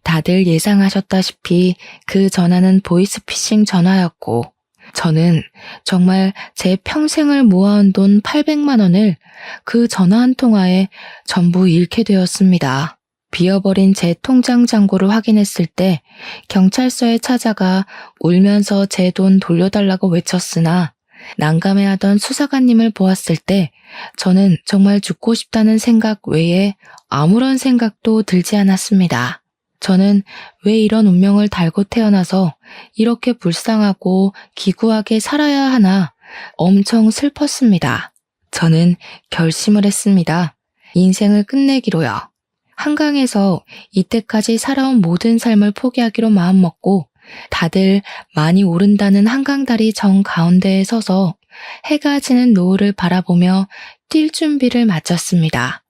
다들 예상하셨다시피 그 전화는 보이스피싱 전화였고 저는 정말 제 평생을 모아온 돈 800만 원을 그 전화 한 통화에 전부 잃게 되었습니다. 비어버린 제 통장 잔고를 확인했을 때 경찰서에 찾아가 울면서 제 돈 돌려달라고 외쳤으나 난감해하던 수사관님을 보았을 때 저는 정말 죽고 싶다는 생각 외에 아무런 생각도 들지 않았습니다. 저는 왜 이런 운명을 달고 태어나서 이렇게 불쌍하고 기구하게 살아야 하나 엄청 슬펐습니다. 저는 결심을 했습니다. 인생을 끝내기로요. 한강에서 이때까지 살아온 모든 삶을 포기하기로 마음먹고 다들 많이 오른다는 한강다리 정 가운데에 서서 해가 지는 노을을 바라보며 뛸 준비를 마쳤습니다.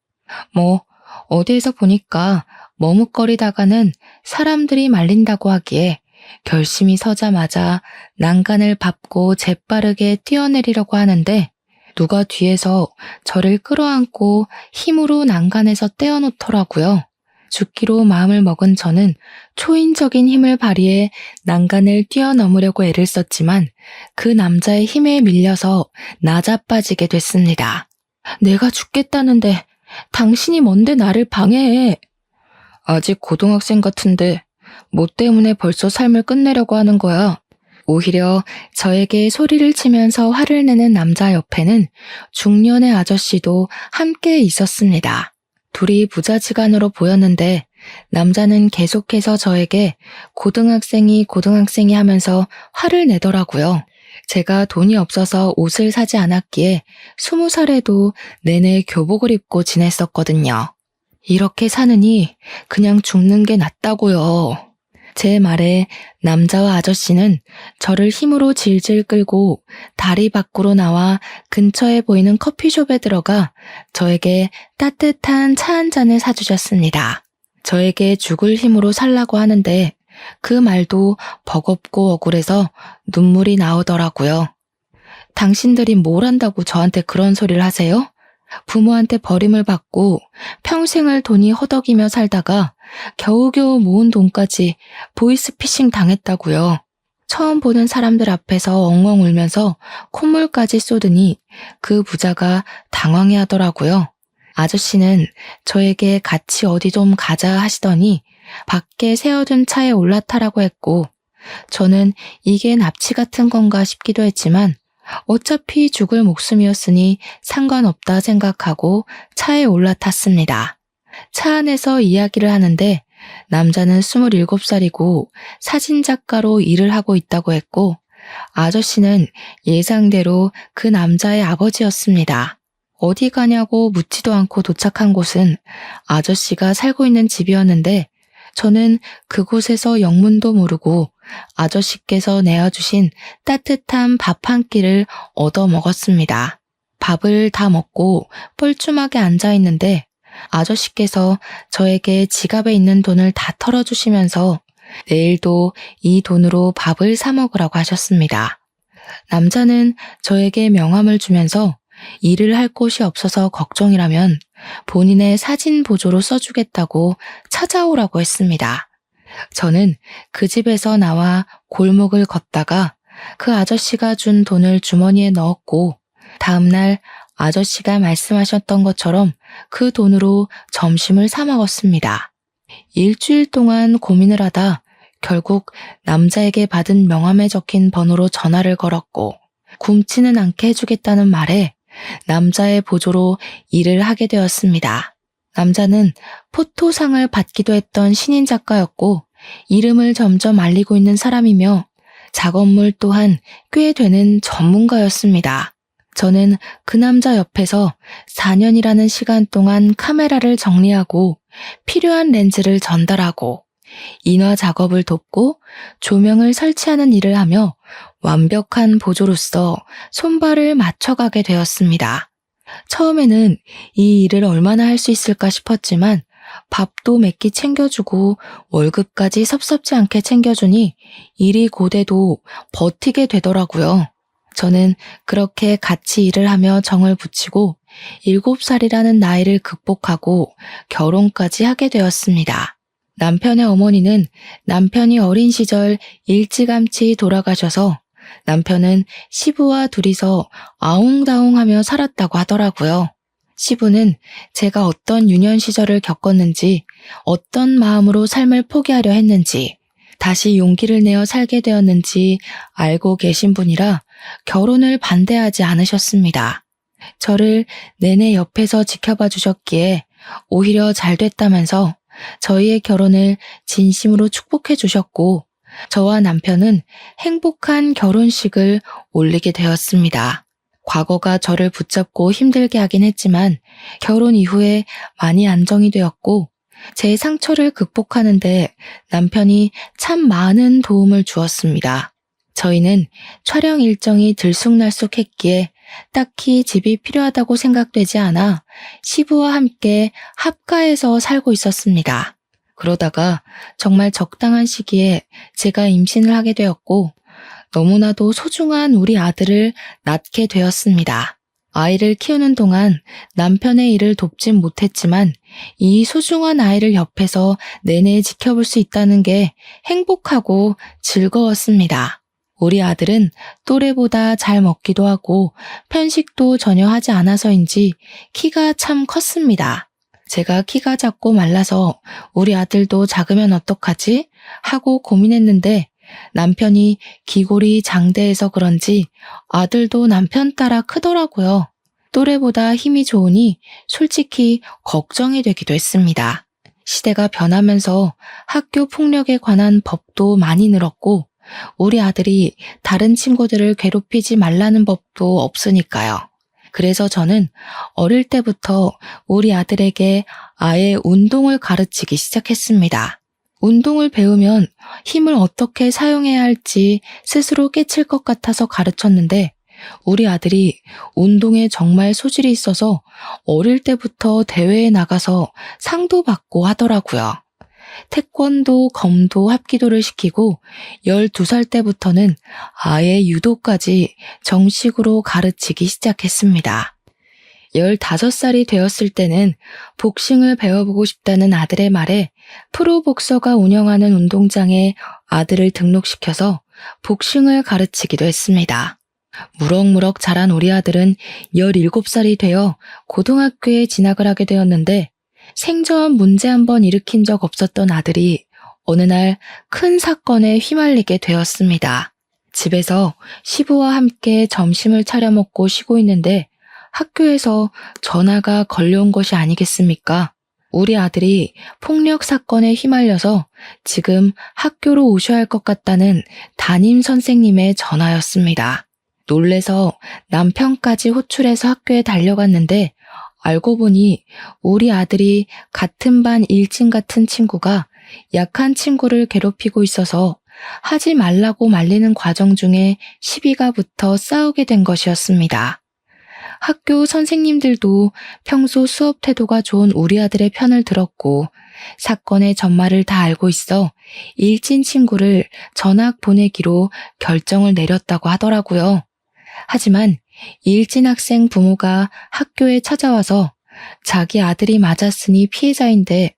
어디에서 보니까 머뭇거리다가는 사람들이 말린다고 하기에 결심이 서자마자 난간을 밟고 재빠르게 뛰어내리려고 하는데 누가 뒤에서 저를 끌어안고 힘으로 난간에서 떼어놓더라고요. 죽기로 마음을 먹은 저는 초인적인 힘을 발휘해 난간을 뛰어넘으려고 애를 썼지만 그 남자의 힘에 밀려서 나자빠지게 됐습니다. 내가 죽겠다는데 당신이 뭔데 나를 방해해? 아직 고등학생 같은데 뭐 때문에 벌써 삶을 끝내려고 하는 거야? 오히려 저에게 소리를 치면서 화를 내는 남자 옆에는 중년의 아저씨도 함께 있었습니다. 둘이 부자지간으로 보였는데 남자는 계속해서 저에게 고등학생이 하면서 화를 내더라고요. 제가 돈이 없어서 옷을 사지 않았기에 20살에도 내내 교복을 입고 지냈었거든요. 이렇게 사느니 그냥 죽는 게 낫다고요. 제 말에 남자와 아저씨는 저를 힘으로 질질 끌고 다리 밖으로 나와 근처에 보이는 커피숍에 들어가 저에게 따뜻한 차 한 잔을 사주셨습니다. 저에게 죽을 힘으로 살라고 하는데 그 말도 버겁고 억울해서 눈물이 나오더라고요. 당신들이 뭘 한다고 저한테 그런 소리를 하세요? 부모한테 버림을 받고 평생을 돈이 허덕이며 살다가 겨우겨우 모은 돈까지 보이스피싱 당했다고요. 처음 보는 사람들 앞에서 엉엉 울면서 콧물까지 쏟으니 그 부자가 당황해 하더라고요. 아저씨는 저에게 같이 어디 좀 가자 하시더니 밖에 세워둔 차에 올라타라고 했고, 저는 이게 납치 같은 건가 싶기도 했지만 어차피 죽을 목숨이었으니 상관없다 생각하고 차에 올라탔습니다. 차 안에서 이야기를 하는데 남자는 27살이고 사진작가로 일을 하고 있다고 했고, 아저씨는 예상대로 그 남자의 아버지였습니다. 어디 가냐고 묻지도 않고 도착한 곳은 아저씨가 살고 있는 집이었는데, 저는 그곳에서 영문도 모르고 아저씨께서 내어주신 따뜻한 밥 한 끼를 얻어 먹었습니다. 밥을 다 먹고 뻘쭘하게 앉아 있는데 아저씨께서 저에게 지갑에 있는 돈을 다 털어주시면서 내일도 이 돈으로 밥을 사 먹으라고 하셨습니다. 남자는 저에게 명함을 주면서 일을 할 곳이 없어서 걱정이라면 본인의 사진 보조로 써주겠다고 찾아오라고 했습니다. 저는 그 집에서 나와 골목을 걷다가 그 아저씨가 준 돈을 주머니에 넣었고, 다음날 아저씨가 말씀하셨던 것처럼 그 돈으로 점심을 사 먹었습니다. 일주일 동안 고민을 하다 결국 남자에게 받은 명함에 적힌 번호로 전화를 걸었고, 굶지는 않게 해주겠다는 말에 남자의 보조로 일을 하게 되었습니다. 남자는 포토상을 받기도 했던 신인 작가였고 이름을 점점 알리고 있는 사람이며 작업물 또한 꽤 되는 전문가였습니다. 저는 그 남자 옆에서 4년이라는 시간 동안 카메라를 정리하고 필요한 렌즈를 전달하고 인화 작업을 돕고 조명을 설치하는 일을 하며 완벽한 보조로서 손발을 맞춰가게 되었습니다. 처음에는 이 일을 얼마나 할 수 있을까 싶었지만 밥도 몇 끼 챙겨주고 월급까지 섭섭지 않게 챙겨주니 일이 고돼도 버티게 되더라고요. 저는 그렇게 같이 일을 하며 정을 붙이고 7살이라는 나이를 극복하고 결혼까지 하게 되었습니다. 남편의 어머니는 남편이 어린 시절 일찌감치 돌아가셔서 남편은 시부와 둘이서 아웅다웅하며 살았다고 하더라고요. 시부는 제가 어떤 유년 시절을 겪었는지, 어떤 마음으로 삶을 포기하려 했는지, 다시 용기를 내어 살게 되었는지 알고 계신 분이라 결혼을 반대하지 않으셨습니다. 저를 내내 옆에서 지켜봐 주셨기에 오히려 잘 됐다면서 저희의 결혼을 진심으로 축복해 주셨고, 저와 남편은 행복한 결혼식을 올리게 되었습니다. 과거가 저를 붙잡고 힘들게 하긴 했지만 결혼 이후에 많이 안정이 되었고, 제 상처를 극복하는데 남편이 참 많은 도움을 주었습니다. 저희는 촬영 일정이 들쑥날쑥했기에 딱히 집이 필요하다고 생각되지 않아 시부와 함께 합가해서 살고 있었습니다. 그러다가 정말 적당한 시기에 제가 임신을 하게 되었고 너무나도 소중한 우리 아들을 낳게 되었습니다. 아이를 키우는 동안 남편의 일을 돕진 못했지만 이 소중한 아이를 옆에서 내내 지켜볼 수 있다는 게 행복하고 즐거웠습니다. 우리 아들은 또래보다 잘 먹기도 하고 편식도 전혀 하지 않아서인지 키가 참 컸습니다. 제가 키가 작고 말라서 우리 아들도 작으면 어떡하지? 하고 고민했는데 남편이 기골이 장대해서 그런지 아들도 남편 따라 크더라고요. 또래보다 힘이 좋으니 솔직히 걱정이 되기도 했습니다. 시대가 변하면서 학교 폭력에 관한 법도 많이 늘었고 우리 아들이 다른 친구들을 괴롭히지 말라는 법도 없으니까요. 그래서 저는 어릴 때부터 우리 아들에게 아예 운동을 가르치기 시작했습니다. 운동을 배우면 힘을 어떻게 사용해야 할지 스스로 깨칠 것 같아서 가르쳤는데 우리 아들이 운동에 정말 소질이 있어서 어릴 때부터 대회에 나가서 상도 받고 하더라고요. 태권도, 검도, 합기도를 시키고 12살 때부터는 아예 유도까지 정식으로 가르치기 시작했습니다. 15살이 되었을 때는 복싱을 배워보고 싶다는 아들의 말에 프로복서가 운영하는 운동장에 아들을 등록시켜서 복싱을 가르치기도 했습니다. 무럭무럭 자란 우리 아들은 17살이 되어 고등학교에 진학을 하게 되었는데 생전 문제 한 번 일으킨 적 없었던 아들이 어느 날 큰 사건에 휘말리게 되었습니다. 집에서 시부와 함께 점심을 차려 먹고 쉬고 있는데 학교에서 전화가 걸려온 것이 아니겠습니까? 우리 아들이 폭력 사건에 휘말려서 지금 학교로 오셔야 할 것 같다는 담임 선생님의 전화였습니다. 놀래서 남편까지 호출해서 학교에 달려갔는데 알고 보니 우리 아들이 같은 반 일진 같은 친구가 약한 친구를 괴롭히고 있어서 하지 말라고 말리는 과정 중에 시비가 붙어 싸우게 된 것이었습니다. 학교 선생님들도 평소 수업 태도가 좋은 우리 아들의 편을 들었고 사건의 전말을 다 알고 있어 일진 친구를 전학 보내기로 결정을 내렸다고 하더라고요. 하지만 일진 학생 부모가 학교에 찾아와서 자기 아들이 맞았으니 피해자인데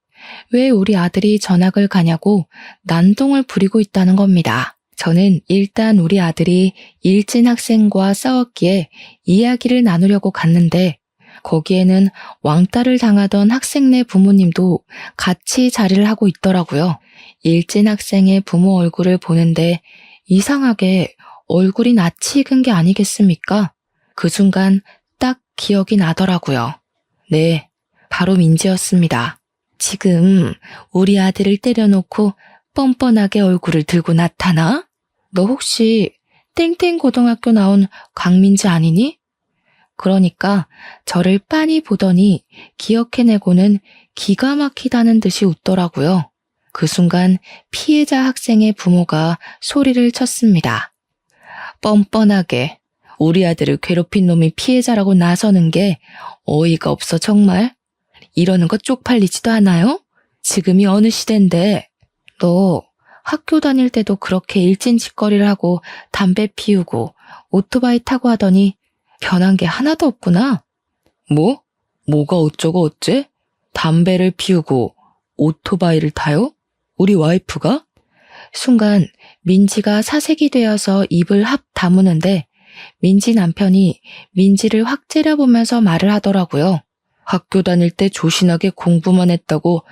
왜 우리 아들이 전학을 가냐고 난동을 부리고 있다는 겁니다. 저는 일단 우리 아들이 일진 학생과 싸웠기에 이야기를 나누려고 갔는데 거기에는 왕따를 당하던 학생네 부모님도 같이 자리를 하고 있더라고요. 일진 학생의 부모 얼굴을 보는데 이상하게 얼굴이 낯이 익은 게 아니겠습니까? 그 순간 딱 기억이 나더라고요. 네, 바로 민지였습니다. 지금 우리 아들을 때려놓고 뻔뻔하게 얼굴을 들고 나타나? 너 혹시 땡땡 고등학교 나온 강민지 아니니? 그러니까 저를 빤히 보더니 기억해내고는 기가 막히다는 듯이 웃더라고요. 그 순간 피해자 학생의 부모가 소리를 쳤습니다. 뻔뻔하게 우리 아들을 괴롭힌 놈이 피해자라고 나서는 게 어이가 없어 정말? 이러는 거 쪽팔리지도 않아요? 지금이 어느 시대인데 너 학교 다닐 때도 그렇게 일진짓거리를 하고 담배 피우고 오토바이 타고 하더니 변한 게 하나도 없구나. 뭐? 뭐가 어쩌고 어째? 담배를 피우고 오토바이를 타요? 우리 와이프가? 순간 민지가 사색이 되어서 입을 합 다무는데 민지 남편이 민지를 확 째려보면서 말을 하더라고요. 학교 다닐 때 조신하게 공부만 했다고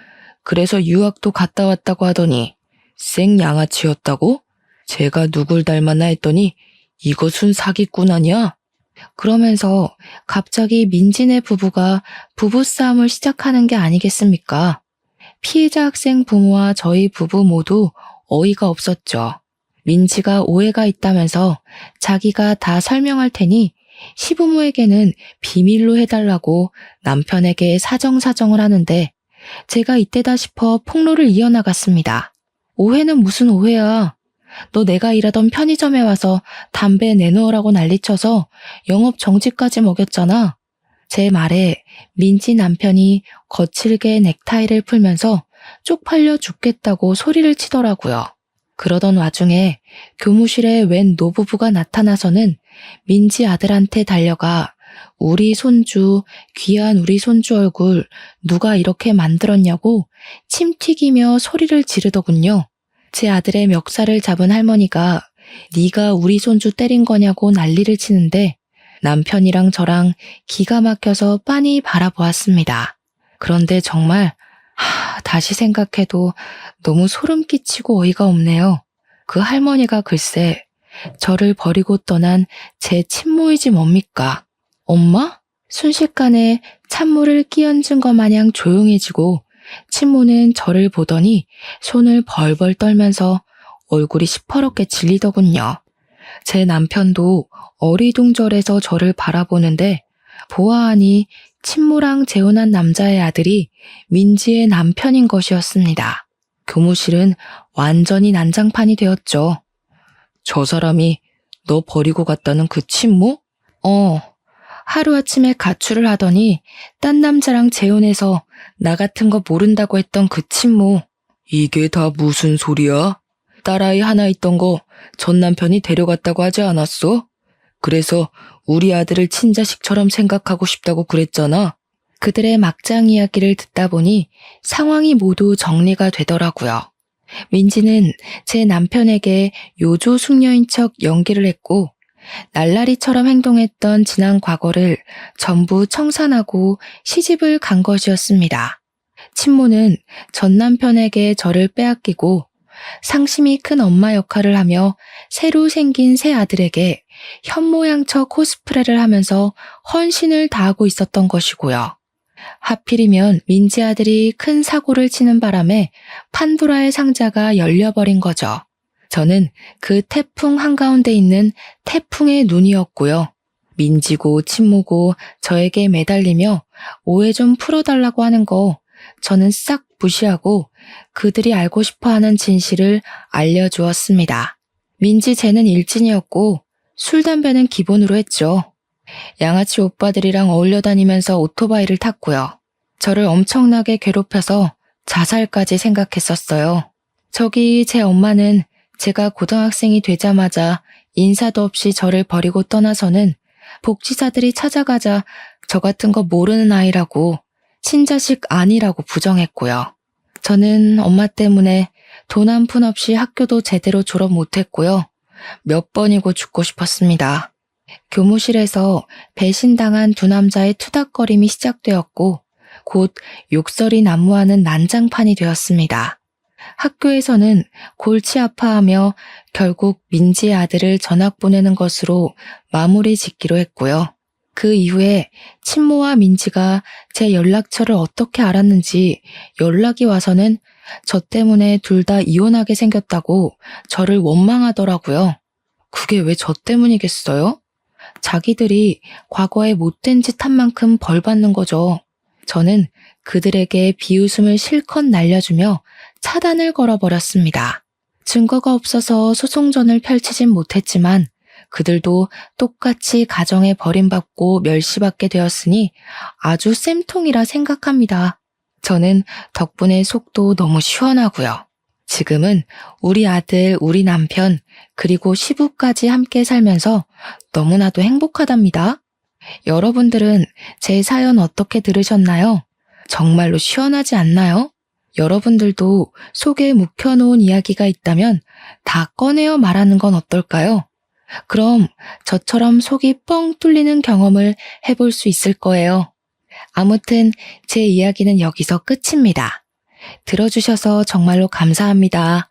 그래서 유학도 갔다 왔다고 하더니 생양아치였다고? 제가 누굴 닮았나 했더니 이것은 사기꾼 아니야? 그러면서 갑자기 민지네 부부가 부부싸움을 시작하는 게 아니겠습니까? 피해자 학생 부모와 저희 부부 모두 어이가 없었죠. 민지가 오해가 있다면서 자기가 다 설명할 테니 시부모에게는 비밀로 해달라고 남편에게 사정사정을 하는데 제가 이때다 싶어 폭로를 이어나갔습니다. 오해는 무슨 오해야. 너 내가 일하던 편의점에 와서 담배 내놓으라고 난리쳐서 영업 정지까지 먹였잖아. 제 말에 민지 남편이 거칠게 넥타이를 풀면서 쪽팔려 죽겠다고 소리를 치더라고요. 그러던 와중에 교무실에 웬 노부부가 나타나서는 민지 아들한테 달려가 우리 손주, 귀한 우리 손주 얼굴 누가 이렇게 만들었냐고 침 튀기며 소리를 지르더군요. 제 아들의 멱살을 잡은 할머니가 네가 우리 손주 때린 거냐고 난리를 치는데 남편이랑 저랑 기가 막혀서 빤히 바라보았습니다. 그런데 정말 다시 생각해도 너무 소름 끼치고 어이가 없네요. 그 할머니가 글쎄 저를 버리고 떠난 제 친모이지 뭡니까? 엄마? 순식간에 찬물을 끼얹은 것 마냥 조용해지고 친모는 저를 보더니 손을 벌벌 떨면서 얼굴이 시퍼렇게 질리더군요. 제 남편도 어리둥절해서 저를 바라보는데 보아하니 친모랑 재혼한 남자의 아들이 민지의 남편인 것이었습니다. 교무실은 완전히 난장판이 되었죠. 저 사람이 너 버리고 갔다는 그 친모? 하루아침에 가출을 하더니 딴 남자랑 재혼해서 나 같은 거 모른다고 했던 그 친모. 이게 다 무슨 소리야? 딸아이 하나 있던 거 전 남편이 데려갔다고 하지 않았어? 그래서 우리 아들을 친자식처럼 생각하고 싶다고 그랬잖아. 그들의 막장 이야기를 듣다 보니 상황이 모두 정리가 되더라고요. 민지는 제 남편에게 요조 숙녀인 척 연기를 했고 날라리처럼 행동했던 지난 과거를 전부 청산하고 시집을 간 것이었습니다. 친모는 전 남편에게 저를 빼앗기고 상심이 큰 엄마 역할을 하며 새로 생긴 새 아들에게 현모양처 코스프레를 하면서 헌신을 다하고 있었던 것이고요. 하필이면 민지 아들이 큰 사고를 치는 바람에 판도라의 상자가 열려버린 거죠. 저는 그 태풍 한가운데 있는 태풍의 눈이었고요. 민지고 친모고 저에게 매달리며 오해 좀 풀어달라고 하는 거 저는 싹 무시하고 그들이 알고 싶어하는 진실을 알려주었습니다. 민지 쟤는 일진이었고 술 담배는 기본으로 했죠. 양아치 오빠들이랑 어울려 다니면서 오토바이를 탔고요. 저를 엄청나게 괴롭혀서 자살까지 생각했었어요. 저기 제 엄마는 제가 고등학생이 되자마자 인사도 없이 저를 버리고 떠나서는 복지사들이 찾아가자 저 같은 거 모르는 아이라고 친자식 아니라고 부정했고요. 저는 엄마 때문에 돈 한 푼 없이 학교도 제대로 졸업 못했고요. 몇 번이고 죽고 싶었습니다. 교무실에서 배신당한 두 남자의 투닥거림이 시작되었고 곧 욕설이 난무하는 난장판이 되었습니다. 학교에서는 골치 아파하며 결국 민지의 아들을 전학 보내는 것으로 마무리 짓기로 했고요. 그 이후에 친모와 민지가 제 연락처를 어떻게 알았는지 연락이 와서는 저 때문에 둘 다 이혼하게 생겼다고 저를 원망하더라고요. 그게 왜 저 때문이겠어요? 자기들이 과거에 못된 짓 한 만큼 벌 받는 거죠. 저는 그들에게 비웃음을 실컷 날려주며 차단을 걸어버렸습니다. 증거가 없어서 소송전을 펼치진 못했지만 그들도 똑같이 가정에 버림받고 멸시받게 되었으니 아주 쌤통이라 생각합니다. 저는 덕분에 속도 너무 시원하고요. 지금은 우리 아들, 우리 남편, 그리고 시부까지 함께 살면서 너무나도 행복하답니다. 여러분들은 제 사연 어떻게 들으셨나요? 정말로 시원하지 않나요? 여러분들도 속에 묵혀놓은 이야기가 있다면 다 꺼내어 말하는 건 어떨까요? 그럼 저처럼 속이 뻥 뚫리는 경험을 해볼 수 있을 거예요. 아무튼 제 이야기는 여기서 끝입니다. 들어주셔서 정말로 감사합니다.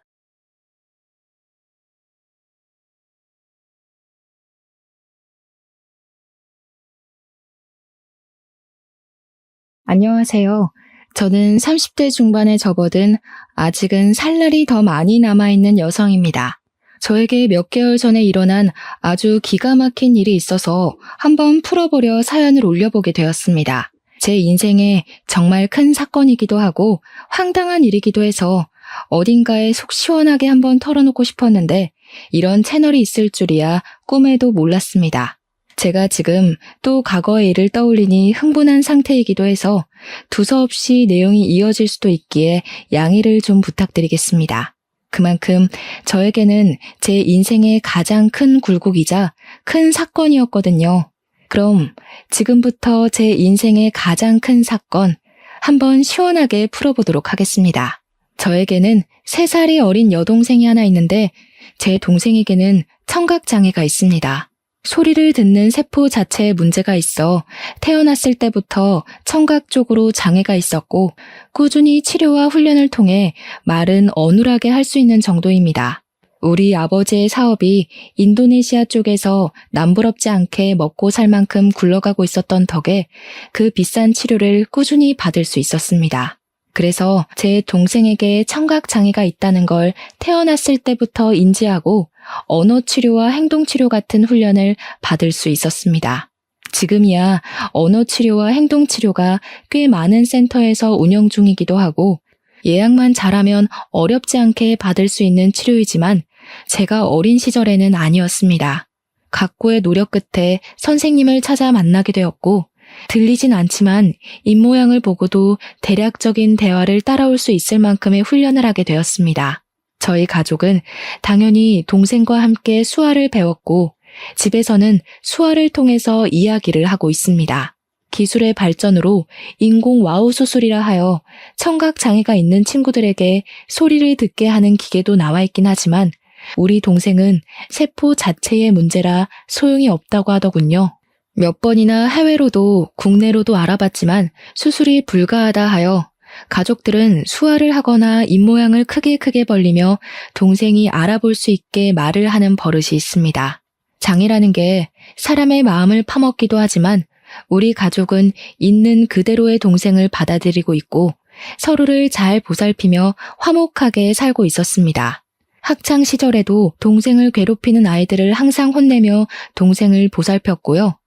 안녕하세요. 저는 30대 중반에 접어든 아직은 살 날이 더 많이 남아있는 여성입니다. 저에게 몇 개월 전에 일어난 아주 기가 막힌 일이 있어서 한번 풀어보려 사연을 올려보게 되었습니다. 제 인생에 정말 큰 사건이기도 하고 황당한 일이기도 해서 어딘가에 속 시원하게 한번 털어놓고 싶었는데 이런 채널이 있을 줄이야 꿈에도 몰랐습니다. 제가 지금 또 과거의 일을 떠올리니 흥분한 상태이기도 해서 두서없이 내용이 이어질 수도 있기에 양해를 좀 부탁드리겠습니다. 그만큼 저에게는 제 인생의 가장 큰 굴곡이자 큰 사건이었거든요. 그럼 지금부터 제 인생의 가장 큰 사건 한번 시원하게 풀어보도록 하겠습니다. 저에게는 3살이 어린 여동생이 하나 있는데 제 동생에게는 청각장애가 있습니다. 소리를 듣는 세포 자체에 문제가 있어 태어났을 때부터 청각 쪽으로 장애가 있었고 꾸준히 치료와 훈련을 통해 말은 어눌하게 할 수 있는 정도입니다. 우리 아버지의 사업이 인도네시아 쪽에서 남부럽지 않게 먹고 살 만큼 굴러가고 있었던 덕에 그 비싼 치료를 꾸준히 받을 수 있었습니다. 그래서 제 동생에게 청각장애가 있다는 걸 태어났을 때부터 인지하고 언어치료와 행동치료 같은 훈련을 받을 수 있었습니다. 지금이야 언어치료와 행동치료가 꽤 많은 센터에서 운영 중이기도 하고 예약만 잘하면 어렵지 않게 받을 수 있는 치료이지만 제가 어린 시절에는 아니었습니다. 각고의 노력 끝에 선생님을 찾아 만나게 되었고 들리진 않지만 입모양을 보고도 대략적인 대화를 따라올 수 있을 만큼의 훈련을 하게 되었습니다. 저희 가족은 당연히 동생과 함께 수화를 배웠고 집에서는 수화를 통해서 이야기를 하고 있습니다. 기술의 발전으로 인공 와우 수술이라 하여 청각 장애가 있는 친구들에게 소리를 듣게 하는 기계도 나와 있긴 하지만 우리 동생은 세포 자체의 문제라 소용이 없다고 하더군요. 몇 번이나 해외로도 국내로도 알아봤지만 수술이 불가하다 하여 가족들은 수화를 하거나 입모양을 크게 벌리며 동생이 알아볼 수 있게 말을 하는 버릇이 있습니다. 장애라는 게 사람의 마음을 파먹기도 하지만 우리 가족은 있는 그대로의 동생을 받아들이고 있고 서로를 잘 보살피며 화목하게 살고 있었습니다. 학창 시절에도 동생을 괴롭히는 아이들을 항상 혼내며 동생을 보살폈고요.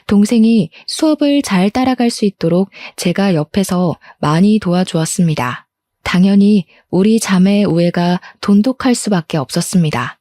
동생이 수업을 잘 따라갈 수 있도록 제가 옆에서 많이 도와주었습니다. 당연히 우리 자매의 우애가 돈독할 수밖에 없었습니다.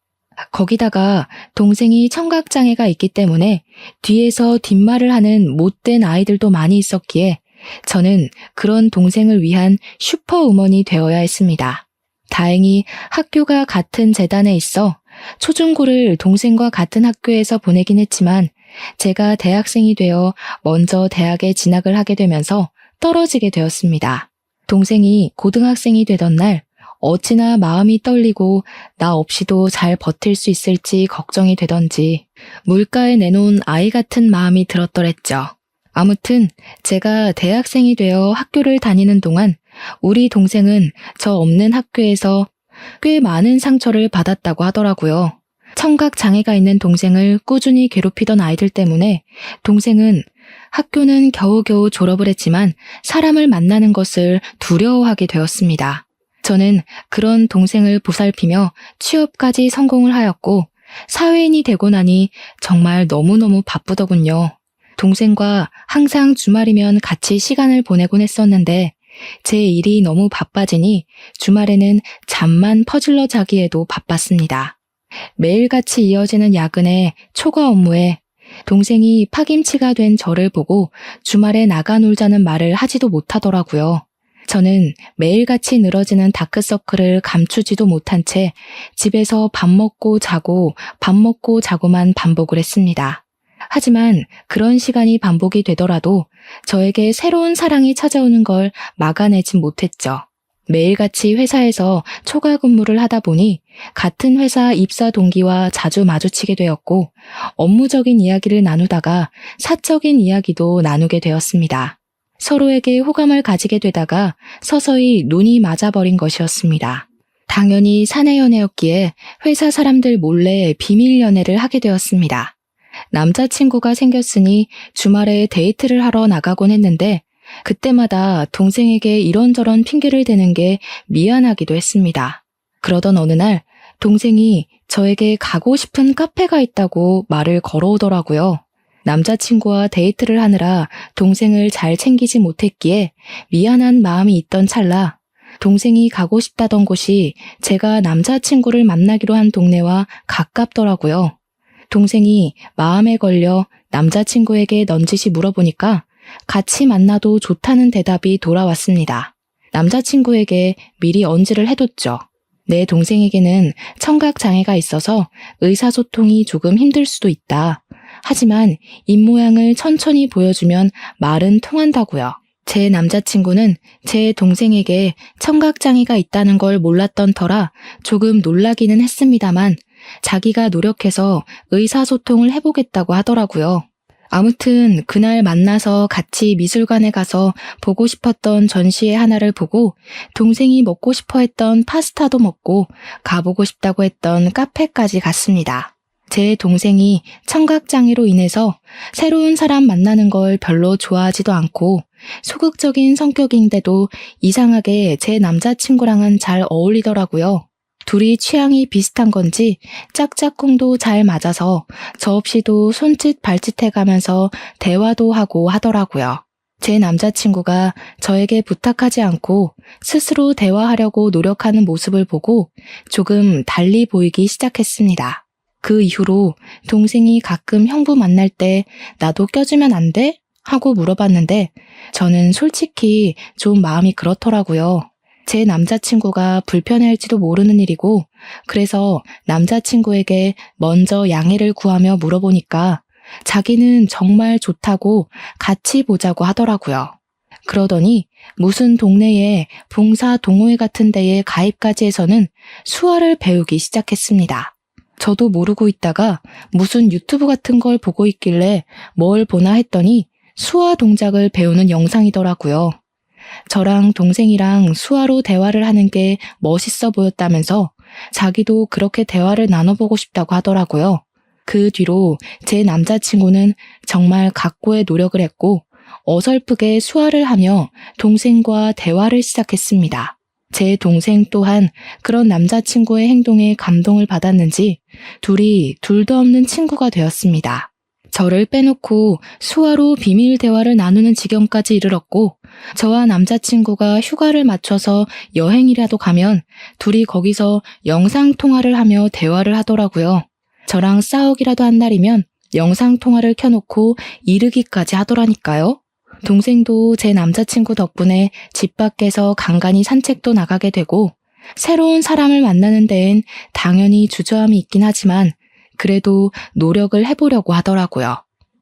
거기다가 동생이 청각장애가 있기 때문에 뒤에서 뒷말을 하는 못된 아이들도 많이 있었기에 저는 그런 동생을 위한 슈퍼우먼이 되어야 했습니다. 다행히 학교가 같은 재단에 있어 초중고를 동생과 같은 학교에서 보내긴 했지만 제가 대학생이 되어 먼저 대학에 진학을 하게 되면서 떨어지게 되었습니다. 동생이 고등학생이 되던 날 어찌나 마음이 떨리고 나 없이도 잘 버틸 수 있을지 걱정이 되던지 물가에 내놓은 아이 같은 마음이 들었더랬죠. 아무튼 제가 대학생이 되어 학교를 다니는 동안 우리 동생은 저 없는 학교에서 꽤 많은 상처를 받았다고 하더라고요. 청각 장애가 있는 동생을 꾸준히 괴롭히던 아이들 때문에 동생은 학교는 겨우겨우 졸업을 했지만 사람을 만나는 것을 두려워하게 되었습니다. 저는 그런 동생을 보살피며 취업까지 성공을 하였고 사회인이 되고 나니 정말 너무너무 바쁘더군요. 동생과 항상 주말이면 같이 시간을 보내곤 했었는데 제 일이 너무 바빠지니 주말에는 잠만 퍼질러 자기에도 바빴습니다. 매일같이 이어지는 야근에 초과 업무에 동생이 파김치가 된 저를 보고 주말에 나가 놀자는 말을 하지도 못하더라고요. 저는 매일같이 늘어지는 다크서클을 감추지도 못한 채 집에서 밥 먹고 자고 밥 먹고 자고만 반복을 했습니다. 하지만 그런 시간이 반복이 되더라도 저에게 새로운 사랑이 찾아오는 걸 막아내진 못했죠. 매일같이 회사에서 초과 근무를 하다 보니 같은 회사 입사 동기와 자주 마주치게 되었고 업무적인 이야기를 나누다가 사적인 이야기도 나누게 되었습니다. 서로에게 호감을 가지게 되다가 서서히 눈이 맞아버린 것이었습니다. 당연히 사내연애였기에 회사 사람들 몰래 비밀 연애를 하게 되었습니다. 남자친구가 생겼으니 주말에 데이트를 하러 나가곤 했는데 그때마다 동생에게 이런저런 핑계를 대는 게 미안하기도 했습니다. 그러던 어느 날 동생이 저에게 가고 싶은 카페가 있다고 말을 걸어오더라고요. 남자친구와 데이트를 하느라 동생을 잘 챙기지 못했기에 미안한 마음이 있던 찰나 동생이 가고 싶다던 곳이 제가 남자친구를 만나기로 한 동네와 가깝더라고요. 동생이 마음에 걸려 남자친구에게 넌지시 물어보니까 같이 만나도 좋다는 대답이 돌아왔습니다. 남자친구에게 미리 언지를 해뒀죠. 내 동생에게는 청각 장애가 있어서 의사소통이 조금 힘들 수도 있다. 하지만 입모양을 천천히 보여주면 말은 통한다고요. 제 남자친구는 제 동생에게 청각 장애가 있다는 걸 몰랐던 터라 조금 놀라기는 했습니다만 자기가 노력해서 의사소통을 해보겠다고 하더라고요. 아무튼 그날 만나서 같이 미술관에 가서 보고 싶었던 전시회 하나를 보고 동생이 먹고 싶어 했던 파스타도 먹고 가보고 싶다고 했던 카페까지 갔습니다. 제 동생이 청각장애로 인해서 새로운 사람 만나는 걸 별로 좋아하지도 않고 소극적인 성격인데도 이상하게 제 남자친구랑은 잘 어울리더라고요. 둘이 취향이 비슷한 건지 짝짝꿍도 잘 맞아서 저 없이도 손짓 발짓 해가면서 대화도 하고 하더라고요. 제 남자친구가 저에게 부탁하지 않고 스스로 대화하려고 노력하는 모습을 보고 조금 달리 보이기 시작했습니다. 그 이후로 동생이 가끔 형부 만날 때 나도 껴주면 안 돼? 하고 물어봤는데 저는 솔직히 좀 마음이 그렇더라고요. 제 남자친구가 불편해할지도 모르는 일이고 그래서 남자친구에게 먼저 양해를 구하며 물어보니까 자기는 정말 좋다고 같이 보자고 하더라고요. 그러더니 무슨 동네에 봉사 동호회 같은 데에 가입까지 해서는 수화를 배우기 시작했습니다. 저도 모르고 있다가 무슨 유튜브 같은 걸 보고 있길래 뭘 보나 했더니 수화 동작을 배우는 영상이더라고요. 저랑 동생이랑 수화로 대화를 하는 게 멋있어 보였다면서 자기도 그렇게 대화를 나눠보고 싶다고 하더라고요. 그 뒤로 제 남자친구는 정말 각고의 노력을 했고 어설프게 수화를 하며 동생과 대화를 시작했습니다. 제 동생 또한 그런 남자친구의 행동에 감동을 받았는지 둘이 둘도 없는 친구가 되었습니다. 저를 빼놓고 수화로 비밀 대화를 나누는 지경까지 이르렀고 저와 남자친구가 휴가를 맞춰서 여행이라도 가면 둘이 거기서 영상통화를 하며 대화를 하더라고요. 저랑 싸우기라도 한 날이면 영상통화를 켜놓고 이르기까지 하더라니까요. 동생도 제 남자친구 덕분에 집 밖에서 간간히 산책도 나가게 되고 새로운 사람을 만나는 데엔 당연히 주저함이 있긴 하지만 그래도 노력을 해보려고 하더라고요.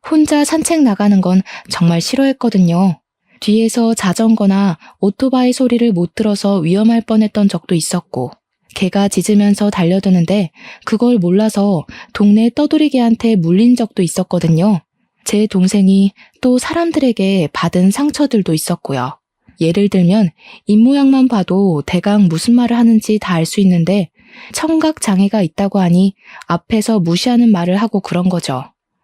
혼자 산책 나가는 건 정말 싫어했거든요. 뒤에서 자전거나 오토바이 소리를 못 들어서 위험할 뻔했던 적도 있었고 개가 짖으면서 달려드는데 그걸 몰라서 동네 떠돌이개한테 물린 적도 있었거든요. 제 동생이 또 사람들에게 받은 상처들도 있었고요. 예를 들면 입모양만 봐도 대강 무슨 말을 하는지 다 알 수 있는데 청각장애가 있다고 하니 앞에서 무시하는 말을 하고 그런 거죠.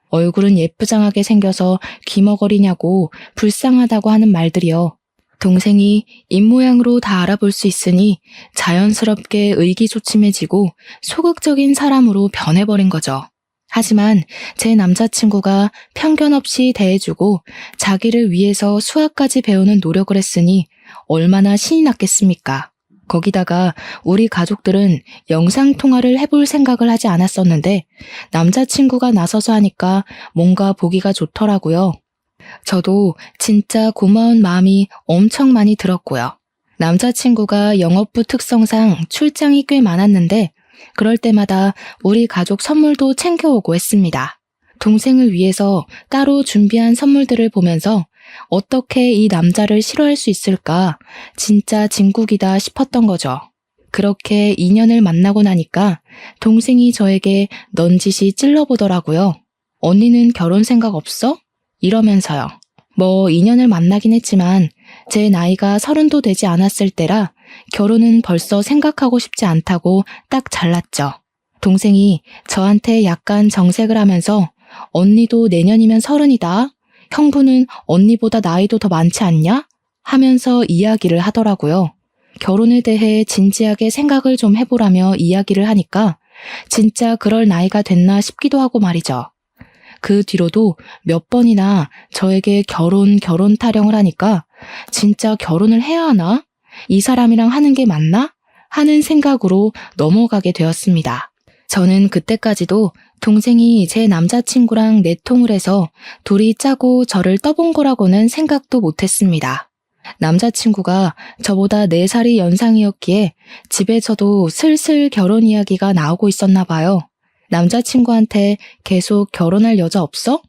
얼굴은 예쁘장하게 생겨서 귀머거리냐고 불쌍하다고 하는 말들이요. 동생이 입모양으로 다 알아볼 수 있으니 자연스럽게 의기소침해지고 소극적인 사람으로 변해버린 거죠. 하지만 제 남자친구가 편견 없이 대해주고 자기를 위해서 수학까지 배우는 노력을 했으니 얼마나 신이 났겠습니까? 거기다가 우리 가족들은 영상통화를 해볼 생각을 하지 않았었는데 남자친구가 나서서 하니까 뭔가 보기가 좋더라고요. 저도 진짜 고마운 마음이 엄청 많이 들었고요. 남자친구가 영업부 특성상 출장이 꽤 많았는데 그럴 때마다 우리 가족 선물도 챙겨오고 했습니다. 동생을 위해서 따로 준비한 선물들을 보면서 어떻게 이 남자를 싫어할 수 있을까 진짜 진국이다 싶었던 거죠. 그렇게 인연을 만나고 나니까 동생이 저에게 넌지시 찔러보더라고요. 언니는 결혼 생각 없어? 이러면서요. 뭐 인연을 만나긴 했지만 제 나이가 30도 되지 않았을 때라 결혼은 벌써 생각하고 싶지 않다고 딱 잘랐죠. 동생이 저한테 약간 정색을 하면서 언니도 내년이면 30이다. 형부는 언니보다 나이도 더 많지 않냐? 하면서 이야기를 하더라고요. 결혼에 대해 진지하게 생각을 좀 해보라며 이야기를 하니까 진짜 그럴 나이가 됐나 싶기도 하고 말이죠. 그 뒤로도 몇 번이나 저에게 결혼 타령을 하니까 진짜 결혼을 해야 하나? 이 사람이랑 하는 게 맞나? 하는 생각으로 넘어가게 되었습니다. 저는 그때까지도 동생이 제 남자친구랑 내통을 해서 둘이 짜고 저를 떠본 거라고는 생각도 못했습니다. 남자친구가 저보다 4살이 연상이었기에 집에서도 슬슬 결혼 이야기가 나오고 있었나 봐요. 남자친구한테 계속 결혼할 여자 없어?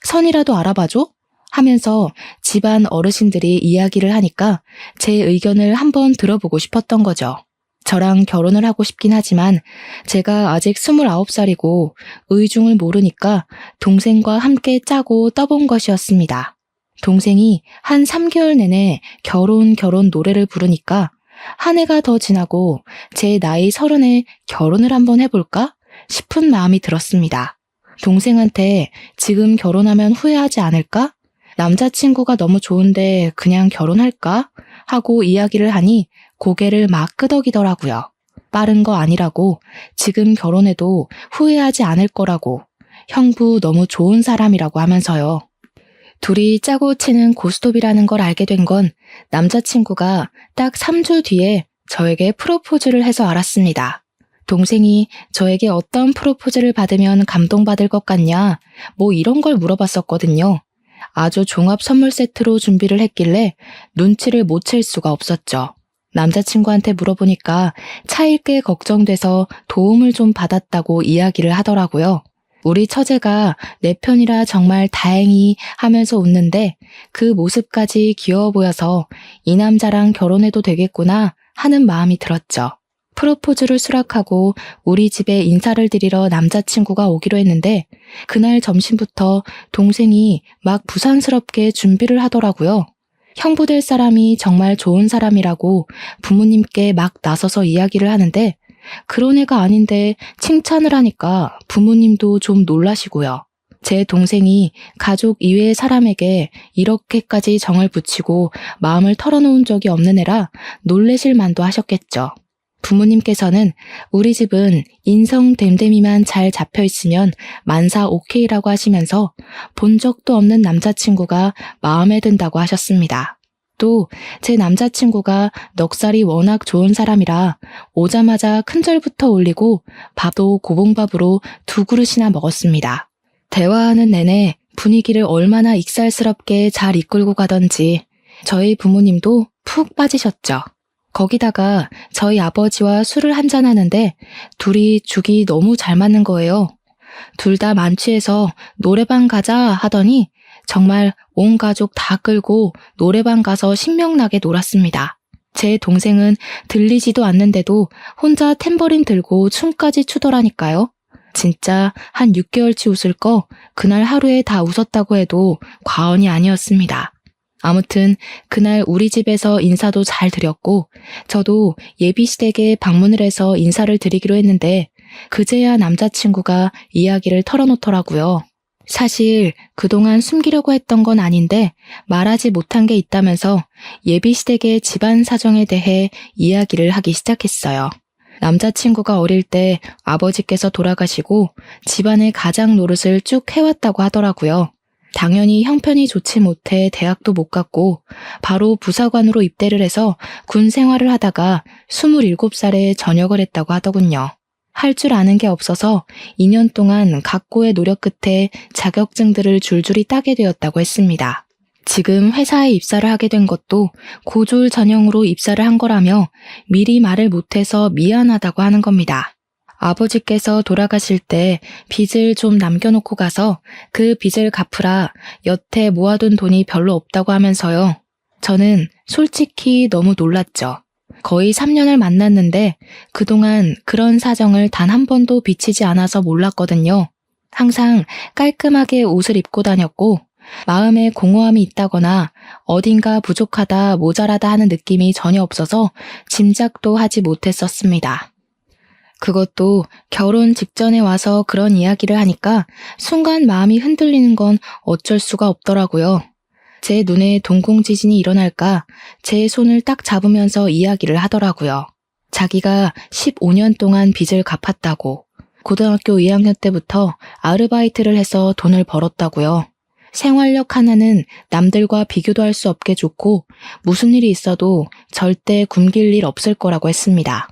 선이라도 알아봐줘? 하면서 집안 어르신들이 이야기를 하니까 제 의견을 한번 들어보고 싶었던 거죠. 저랑 결혼을 하고 싶긴 하지만 제가 아직 29살이고 의중을 모르니까 동생과 함께 짜고 떠본 것이었습니다. 동생이 한 3개월 내내 결혼 노래를 부르니까 한 해가 더 지나고 제 나이 30에 결혼을 한번 해볼까 싶은 마음이 들었습니다. 동생한테 지금 결혼하면 후회하지 않을까? 남자친구가 너무 좋은데 그냥 결혼할까? 하고 이야기를 하니 고개를 막 끄덕이더라고요. 빠른 거 아니라고, 지금 결혼해도 후회하지 않을 거라고, 형부 너무 좋은 사람이라고 하면서요. 둘이 짜고 치는 고스톱이라는 걸 알게 된 건 남자친구가 딱 3주 뒤에 저에게 프로포즈를 해서 알았습니다. 동생이 저에게 어떤 프로포즈를 받으면 감동받을 것 같냐, 뭐 이런 걸 물어봤었거든요. 아주 종합 선물 세트로 준비를 했길래 눈치를 못 챌 수가 없었죠. 남자친구한테 물어보니까 차일 게 걱정돼서 도움을 좀 받았다고 이야기를 하더라고요. 우리 처제가 내 편이라 정말 다행히 하면서 웃는데 그 모습까지 귀여워 보여서 이 남자랑 결혼해도 되겠구나 하는 마음이 들었죠. 프로포즈를 수락하고 우리 집에 인사를 드리러 남자친구가 오기로 했는데 그날 점심부터 동생이 막 부산스럽게 준비를 하더라고요. 형부 될 사람이 정말 좋은 사람이라고 부모님께 막 나서서 이야기를 하는데 그런 애가 아닌데 칭찬을 하니까 부모님도 좀 놀라시고요. 제 동생이 가족 이외의 사람에게 이렇게까지 정을 붙이고 마음을 털어놓은 적이 없는 애라 놀래실 만도 하셨겠죠. 부모님께서는 우리 집은 인성됨됨이만 잘 잡혀있으면 만사 오케이라고 하시면서 본 적도 없는 남자친구가 마음에 든다고 하셨습니다. 또 제 남자친구가 넉살이 워낙 좋은 사람이라 오자마자 큰절부터 올리고 밥도 고봉밥으로 2그릇이나 먹었습니다. 대화하는 내내 분위기를 얼마나 익살스럽게 잘 이끌고 가던지 저희 부모님도 푹 빠지셨죠. 거기다가 저희 아버지와 술을 한잔하는데 둘이 죽이 너무 잘 맞는 거예요. 둘 다 만취해서 노래방 가자 하더니 정말 온 가족 다 끌고 노래방 가서 신명나게 놀았습니다. 제 동생은 들리지도 않는데도 혼자 탬버린 들고 춤까지 추더라니까요. 진짜 한 6개월치 웃을 거 그날 하루에 다 웃었다고 해도 과언이 아니었습니다. 아무튼 그날 우리 집에서 인사도 잘 드렸고 저도 예비시댁에 방문을 해서 인사를 드리기로 했는데 그제야 남자친구가 이야기를 털어놓더라고요. 사실 그동안 숨기려고 했던 건 아닌데 말하지 못한 게 있다면서 예비시댁의 집안 사정에 대해 이야기를 하기 시작했어요. 남자친구가 어릴 때 아버지께서 돌아가시고 집안의 가장 노릇을 쭉 해왔다고 하더라고요. 당연히 형편이 좋지 못해 대학도 못 갔고 바로 부사관으로 입대를 해서 군 생활을 하다가 27살에 전역을 했다고 하더군요. 할 줄 아는 게 없어서 2년 동안 각고의 노력 끝에 자격증들을 줄줄이 따게 되었다고 했습니다. 지금 회사에 입사를 하게 된 것도 고졸 전형으로 입사를 한 거라며 미리 말을 못해서 미안하다고 하는 겁니다. 아버지께서 돌아가실 때 빚을 좀 남겨놓고 가서 그 빚을 갚으라 여태 모아둔 돈이 별로 없다고 하면서요. 저는 솔직히 너무 놀랐죠. 거의 3년을 만났는데 그동안 그런 사정을 단 한 번도 비치지 않아서 몰랐거든요. 항상 깔끔하게 옷을 입고 다녔고 마음에 공허함이 있다거나 어딘가 부족하다, 모자라다 하는 느낌이 전혀 없어서 짐작도 하지 못했었습니다. 그것도 결혼 직전에 와서 그런 이야기를 하니까 순간 마음이 흔들리는 건 어쩔 수가 없더라고요. 제 눈에 동공지진이 일어날까 제 손을 딱 잡으면서 이야기를 하더라고요. 자기가 15년 동안 빚을 갚았다고, 고등학교 2학년 때부터 아르바이트를 해서 돈을 벌었다고요. 생활력 하나는 남들과 비교도 할 수 없게 좋고 무슨 일이 있어도 절대 굶길 일 없을 거라고 했습니다.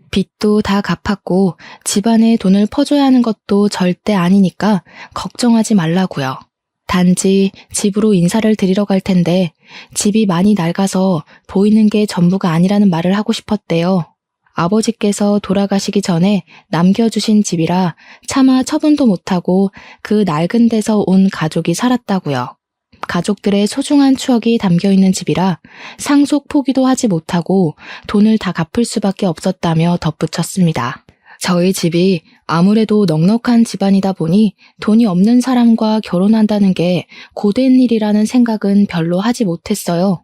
빚도 다 갚았고 집안에 돈을 퍼줘야 하는 것도 절대 아니니까 걱정하지 말라고요. 단지 집으로 인사를 드리러 갈 텐데 집이 많이 낡아서 보이는 게 전부가 아니라는 말을 하고 싶었대요. 아버지께서 돌아가시기 전에 남겨주신 집이라 차마 처분도 못하고 그 낡은 데서 온 가족이 살았다고요. 가족들의 소중한 추억이 담겨있는 집이라 상속 포기도 하지 못하고 돈을 다 갚을 수밖에 없었다며 덧붙였습니다. 저희 집이 아무래도 넉넉한 집안이다 보니 돈이 없는 사람과 결혼한다는 게 고된 일이라는 생각은 별로 하지 못했어요.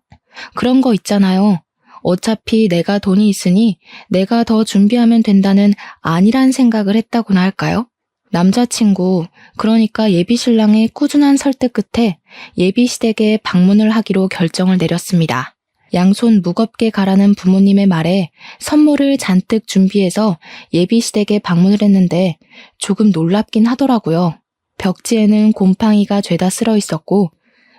그런 거 있잖아요. 어차피 내가 돈이 있으니 내가 더 준비하면 된다는 안일한 생각을 했다고나 할까요? 남자친구, 그러니까 예비신랑의 꾸준한 설득 끝에 예비시댁에 방문을 하기로 결정을 내렸습니다. 양손 무겁게 가라는 부모님의 말에 선물을 잔뜩 준비해서 예비시댁에 방문을 했는데 조금 놀랍긴 하더라고요. 벽지에는 곰팡이가 죄다 쓸어 있었고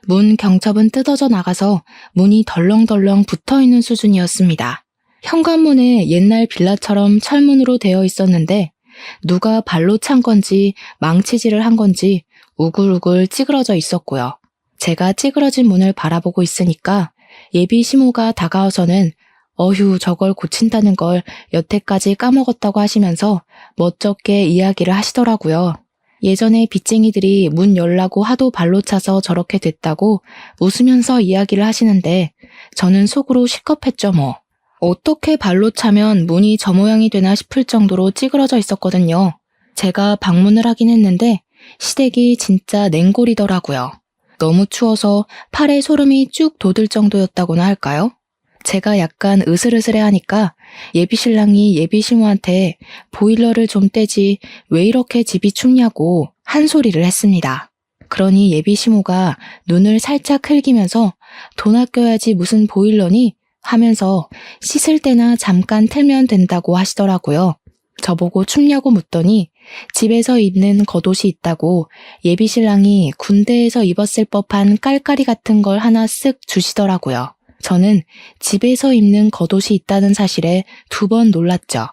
문 경첩은 뜯어져 나가서 문이 덜렁덜렁 붙어있는 수준이었습니다. 현관문에 옛날 빌라처럼 철문으로 되어 있었는데 누가 발로 찬 건지 망치질을 한 건지 우글우글 찌그러져 있었고요. 제가 찌그러진 문을 바라보고 있으니까 예비 시모가 다가와서는 어휴 저걸 고친다는 걸 여태까지 까먹었다고 하시면서 멋쩍게 이야기를 하시더라고요. 예전에 빚쟁이들이 문 열라고 하도 발로 차서 저렇게 됐다고 웃으면서 이야기를 하시는데 저는 속으로 실컷했죠 뭐. 어떻게 발로 차면 문이 저 모양이 되나 싶을 정도로 찌그러져 있었거든요. 제가 방문을 하긴 했는데 시댁이 진짜 냉골이더라고요. 너무 추워서 팔에 소름이 쭉 돋을 정도였다고나 할까요? 제가 약간 으슬으슬해하니까 예비신랑이 예비시모한테 보일러를 좀 떼지 왜 이렇게 집이 춥냐고 한 소리를 했습니다. 그러니 예비시모가 눈을 살짝 흘기면서 돈 아껴야지 무슨 보일러니 하면서 씻을 때나 잠깐 틀면 된다고 하시더라고요. 저보고 춥냐고 묻더니 집에서 입는 겉옷이 있다고 예비신랑이 군대에서 입었을 법한 깔깔이 같은 걸 하나 쓱 주시더라고요. 저는 집에서 입는 겉옷이 있다는 사실에 2번 놀랐죠.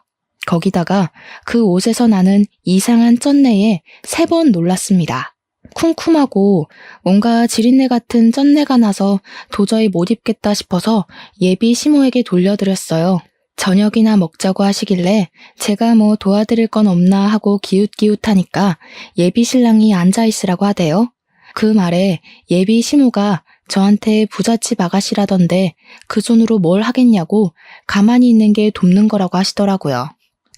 거기다가 그 옷에서 나는 이상한 쩐내에 3번 놀랐습니다. 쿰쿰하고 뭔가 지린내 같은 쩐내가 나서 도저히 못 입겠다 싶어서 예비 시모에게 돌려드렸어요. 저녁이나 먹자고 하시길래 제가 뭐 도와드릴 건 없나 하고 기웃기웃하니까 예비 신랑이 앉아있으라고 하대요. 그 말에 예비 시모가 저한테 부잣집 아가씨라던데 그 손으로 뭘 하겠냐고 가만히 있는 게 돕는 거라고 하시더라고요.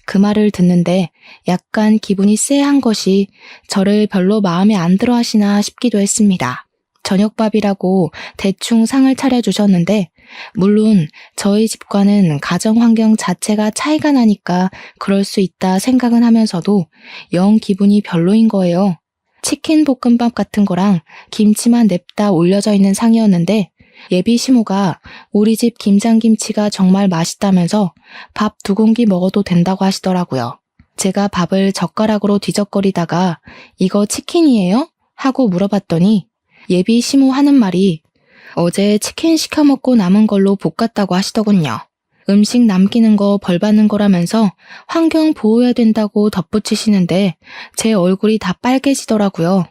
그 말을 듣는데 약간 기분이 쎄한 것이 저를 별로 마음에 안 들어 하시나 싶기도 했습니다. 저녁밥이라고 대충 상을 차려주셨는데 물론 저희 집과는 가정 환경 자체가 차이가 나니까 그럴 수 있다 생각은 하면서도 영 기분이 별로인 거예요. 치킨 볶음밥 같은 거랑 김치만 냅다 올려져 있는 상이었는데 예비 시모가 우리 집 김장김치가 정말 맛있다면서 밥 2공기 먹어도 된다고 하시더라고요. 제가 밥을 젓가락으로 뒤적거리다가 이거 치킨이에요? 하고 물어봤더니 예비 시모 하는 말이 어제 치킨 시켜 먹고 남은 걸로 볶았다고 하시더군요. 음식 남기는 거 벌 받는 거라면서 환경 보호해야 된다고 덧붙이시는데 제 얼굴이 다 빨개지더라고요.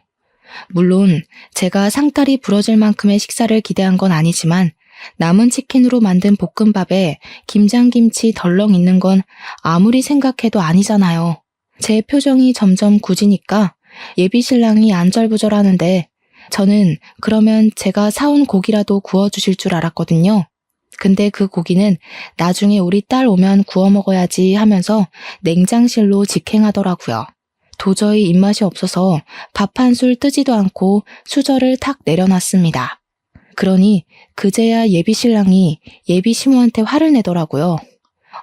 물론 제가 상다리 부러질 만큼의 식사를 기대한 건 아니지만 남은 치킨으로 만든 볶음밥에 김장김치 덜렁 있는 건 아무리 생각해도 아니잖아요. 제 표정이 점점 굳으니까 예비신랑이 안절부절하는데 저는 그러면 제가 사온 고기라도 구워주실 줄 알았거든요. 근데 그 고기는 나중에 우리 딸 오면 구워 먹어야지 하면서 냉장실로 직행하더라고요. 도저히 입맛이 없어서 밥 한 술 뜨지도 않고 수저를 탁 내려놨습니다. 그러니 그제야 예비신랑이 예비시모한테 화를 내더라고요.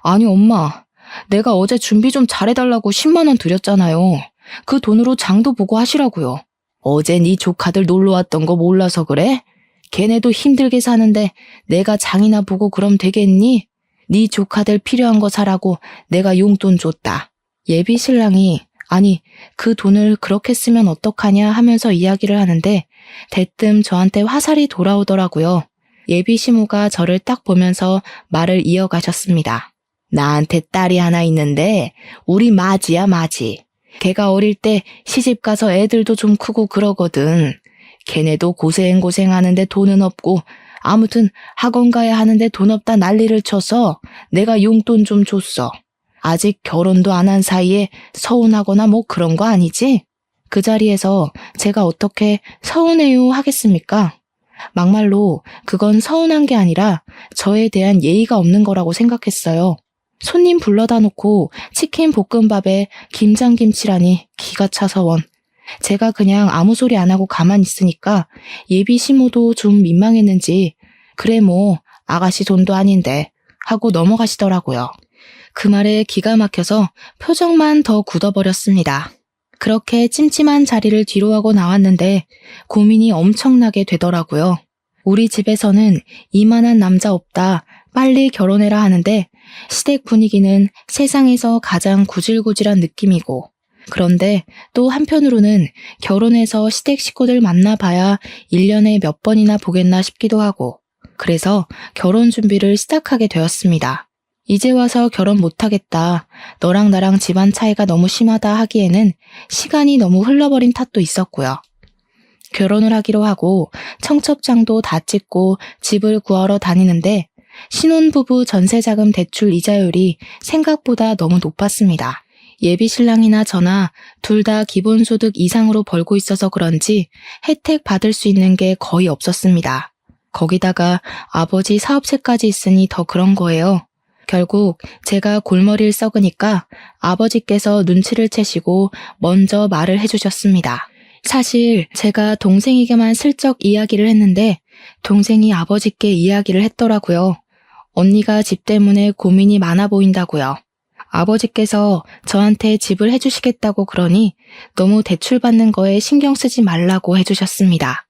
아니 엄마, 내가 어제 준비 좀 잘해달라고 10만 원 드렸잖아요. 그 돈으로 장도 보고 하시라고요. 어제 네 조카들 놀러 왔던 거 몰라서 그래? 걔네도 힘들게 사는데 내가 장이나 보고 그럼 되겠니? 네 조카들 필요한 거 사라고 내가 용돈 줬다. 예비신랑이 아니 그 돈을 그렇게 쓰면 어떡하냐 하면서 이야기를 하는데 대뜸 저한테 화살이 돌아오더라고요. 예비시모가 저를 딱 보면서 말을 이어가셨습니다. 나한테 딸이 하나 있는데 우리 마지야 마지. 걔가 어릴 때 시집가서 애들도 좀 크고 그러거든. 걔네도 고생하는데 돈은 없고 아무튼 학원 가야 하는데 돈 없다 난리를 쳐서 내가 용돈 좀 줬어. 아직 결혼도 안 한 사이에 서운하거나 뭐 그런 거 아니지? 그 자리에서 제가 어떻게 서운해요 하겠습니까? 막말로 그건 서운한 게 아니라 저에 대한 예의가 없는 거라고 생각했어요. 손님 불러다 놓고 치킨 볶음밥에 김장김치라니 기가 차서 원. 제가 그냥 아무 소리 안 하고 가만히 있으니까 예비 시모도 좀 민망했는지 그래 뭐 아가씨 돈도 아닌데 하고 넘어가시더라고요. 그 말에 기가 막혀서 표정만 더 굳어버렸습니다. 그렇게 찜찜한 자리를 뒤로하고 나왔는데 고민이 엄청나게 되더라고요. 우리 집에서는 이만한 남자 없다, 빨리 결혼해라 하는데 시댁 분위기는 세상에서 가장 구질구질한 느낌이고 그런데 또 한편으로는 결혼해서 시댁 식구들 만나봐야 1년에 몇 번이나 보겠나 싶기도 하고 그래서 결혼 준비를 시작하게 되었습니다. 이제 와서 결혼 못하겠다, 너랑 나랑 집안 차이가 너무 심하다 하기에는 시간이 너무 흘러버린 탓도 있었고요. 결혼을 하기로 하고 청첩장도 다 찍고 집을 구하러 다니는데 신혼부부 전세자금 대출 이자율이 생각보다 너무 높았습니다. 예비 신랑이나 저나 둘 다 기본소득 이상으로 벌고 있어서 그런지 혜택 받을 수 있는 게 거의 없었습니다. 거기다가 아버지 사업체까지 있으니 더 그런 거예요. 결국 제가 골머리를 썩으니까 아버지께서 눈치를 채시고 먼저 말을 해주셨습니다. 사실 제가 동생에게만 슬쩍 이야기를 했는데 동생이 아버지께 이야기를 했더라고요. 언니가 집 때문에 고민이 많아 보인다고요. 아버지께서 저한테 집을 해주시겠다고 그러니 너무 대출받는 거에 신경 쓰지 말라고 해주셨습니다.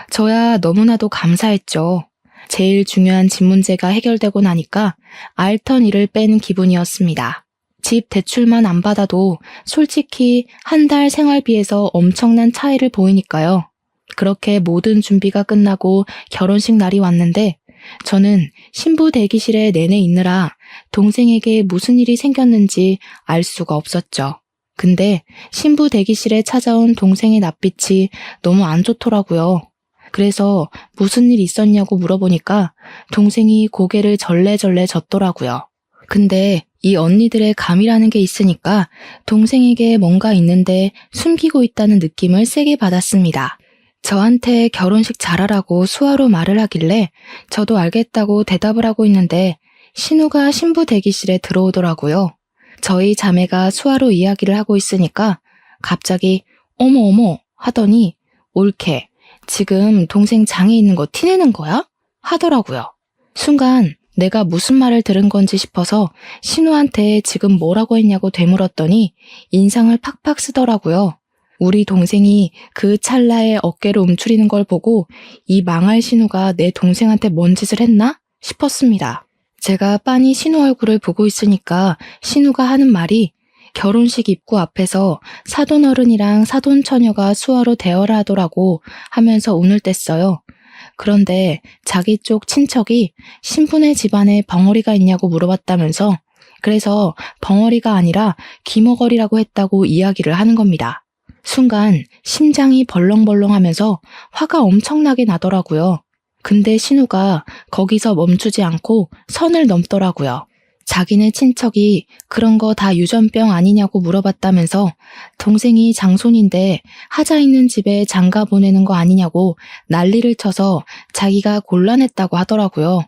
저야 너무나도 감사했죠. 제일 중요한 집 문제가 해결되고 나니까 알턴 일을 뺀 기분이었습니다. 집 대출만 안 받아도 솔직히 한 달 생활비에서 엄청난 차이를 보이니까요. 그렇게 모든 준비가 끝나고 결혼식 날이 왔는데 저는 신부 대기실에 내내 있느라 동생에게 무슨 일이 생겼는지 알 수가 없었죠. 근데 신부 대기실에 찾아온 동생의 낯빛이 너무 안 좋더라고요. 그래서 무슨 일 있었냐고 물어보니까 동생이 고개를 절레절레 젓더라고요. 근데 이 언니들의 감이라는 게 있으니까 동생에게 뭔가 있는데 숨기고 있다는 느낌을 세게 받았습니다. 저한테 결혼식 잘하라고 수화로 말을 하길래 저도 알겠다고 대답을 하고 있는데 신우가 신부 대기실에 들어오더라고요. 저희 자매가 수화로 이야기를 하고 있으니까 갑자기 어머 하더니 옳게 지금 동생 장에 있는 거 티내는 거야? 하더라고요. 순간 내가 무슨 말을 들은 건지 싶어서 신우한테 지금 뭐라고 했냐고 되물었더니 인상을 팍팍 쓰더라고요. 우리 동생이 그 찰나에 어깨를 움츠리는 걸 보고 이 망할 신우가 내 동생한테 뭔 짓을 했나 싶었습니다. 제가 빤히 신우 얼굴을 보고 있으니까 신우가 하는 말이 결혼식 입구 앞에서 사돈어른이랑 사돈처녀가 수화로 대화를 하더라고 하면서 운을 뗐어요. 그런데 자기 쪽 친척이 신분의 집안에 벙어리가 있냐고 물어봤다면서 그래서 벙어리가 아니라 귀머거리라고 했다고 이야기를 하는 겁니다. 순간 심장이 벌렁벌렁하면서 화가 엄청나게 나더라고요. 근데 신우가 거기서 멈추지 않고 선을 넘더라고요. 자기네 친척이 그런 거 다 유전병 아니냐고 물어봤다면서 동생이 장손인데 하자 있는 집에 장가 보내는 거 아니냐고 난리를 쳐서 자기가 곤란했다고 하더라고요.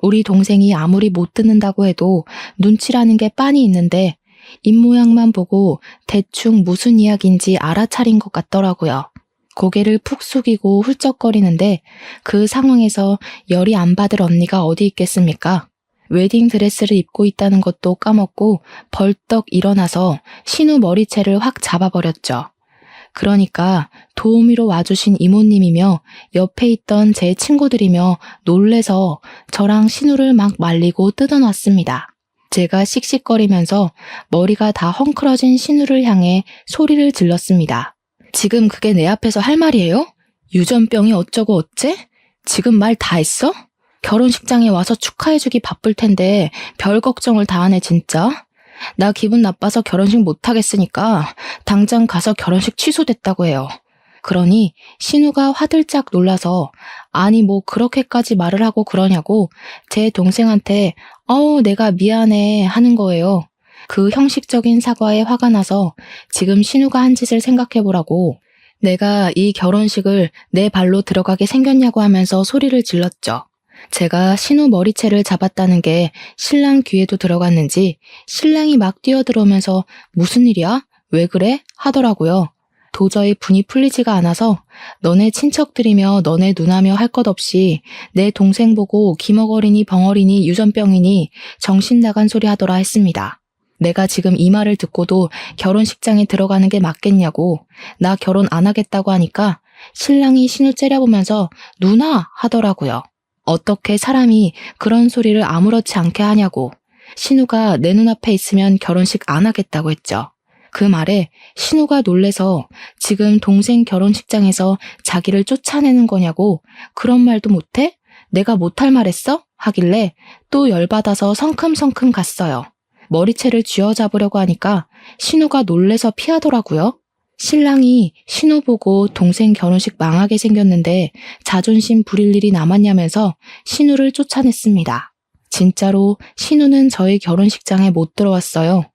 우리 동생이 아무리 못 듣는다고 해도 눈치라는 게 빤히 있는데 입모양만 보고 대충 무슨 이야기인지 알아차린 것 같더라고요. 고개를 푹 숙이고 훌쩍거리는데 그 상황에서 열이 안 받을 언니가 어디 있겠습니까? 웨딩드레스를 입고 있다는 것도 까먹고 벌떡 일어나서 신우 머리채를 확 잡아버렸죠. 그러니까 도우미로 와주신 이모님이며 옆에 있던 제 친구들이며 놀래서 저랑 신우를 막 말리고 뜯어놨습니다. 제가 씩씩거리면서 머리가 다 헝클어진 신우를 향해 소리를 질렀습니다. 지금 그게 내 앞에서 할 말이에요? 유전병이 어쩌고 어째? 지금 말 다 했어? 결혼식장에 와서 축하해주기 바쁠 텐데 별 걱정을 다 하네 진짜. 나 기분 나빠서 결혼식 못하겠으니까 당장 가서 결혼식 취소됐다고 해요. 그러니 신우가 화들짝 놀라서 아니 뭐 그렇게까지 말을 하고 그러냐고 제 동생한테 내가 미안해 하는 거예요. 그 형식적인 사과에 화가 나서 지금 신우가 한 짓을 생각해보라고 내가 이 결혼식을 내 발로 들어가게 생겼냐고 하면서 소리를 질렀죠. 제가 신우 머리채를 잡았다는 게 신랑 귀에도 들어갔는지 신랑이 막 뛰어들어오면서 무슨 일이야? 왜 그래? 하더라고요. 도저히 분이 풀리지가 않아서 너네 친척들이며 너네 누나며 할 것 없이 내 동생 보고 기머거리니 벙어리니 유전병이니 정신 나간 소리 하더라 했습니다. 내가 지금 이 말을 듣고도 결혼식장에 들어가는 게 맞겠냐고 나 결혼 안 하겠다고 하니까 신랑이 신우 째려보면서 누나 하더라고요. 어떻게 사람이 그런 소리를 아무렇지 않게 하냐고 신우가 내 눈앞에 있으면 결혼식 안 하겠다고 했죠. 그 말에 신우가 놀래서 지금 동생 결혼식장에서 자기를 쫓아내는 거냐고 그런 말도 못해? 내가 못할 말했어? 하길래 또 열받아서 성큼성큼 갔어요. 머리채를 쥐어잡으려고 하니까 신우가 놀래서 피하더라고요. 신랑이 신우 보고 동생 결혼식 망하게 생겼는데 자존심 부릴 일이 남았냐면서 신우를 쫓아냈습니다. 진짜로 신우는 저희 결혼식장에 못 들어왔어요.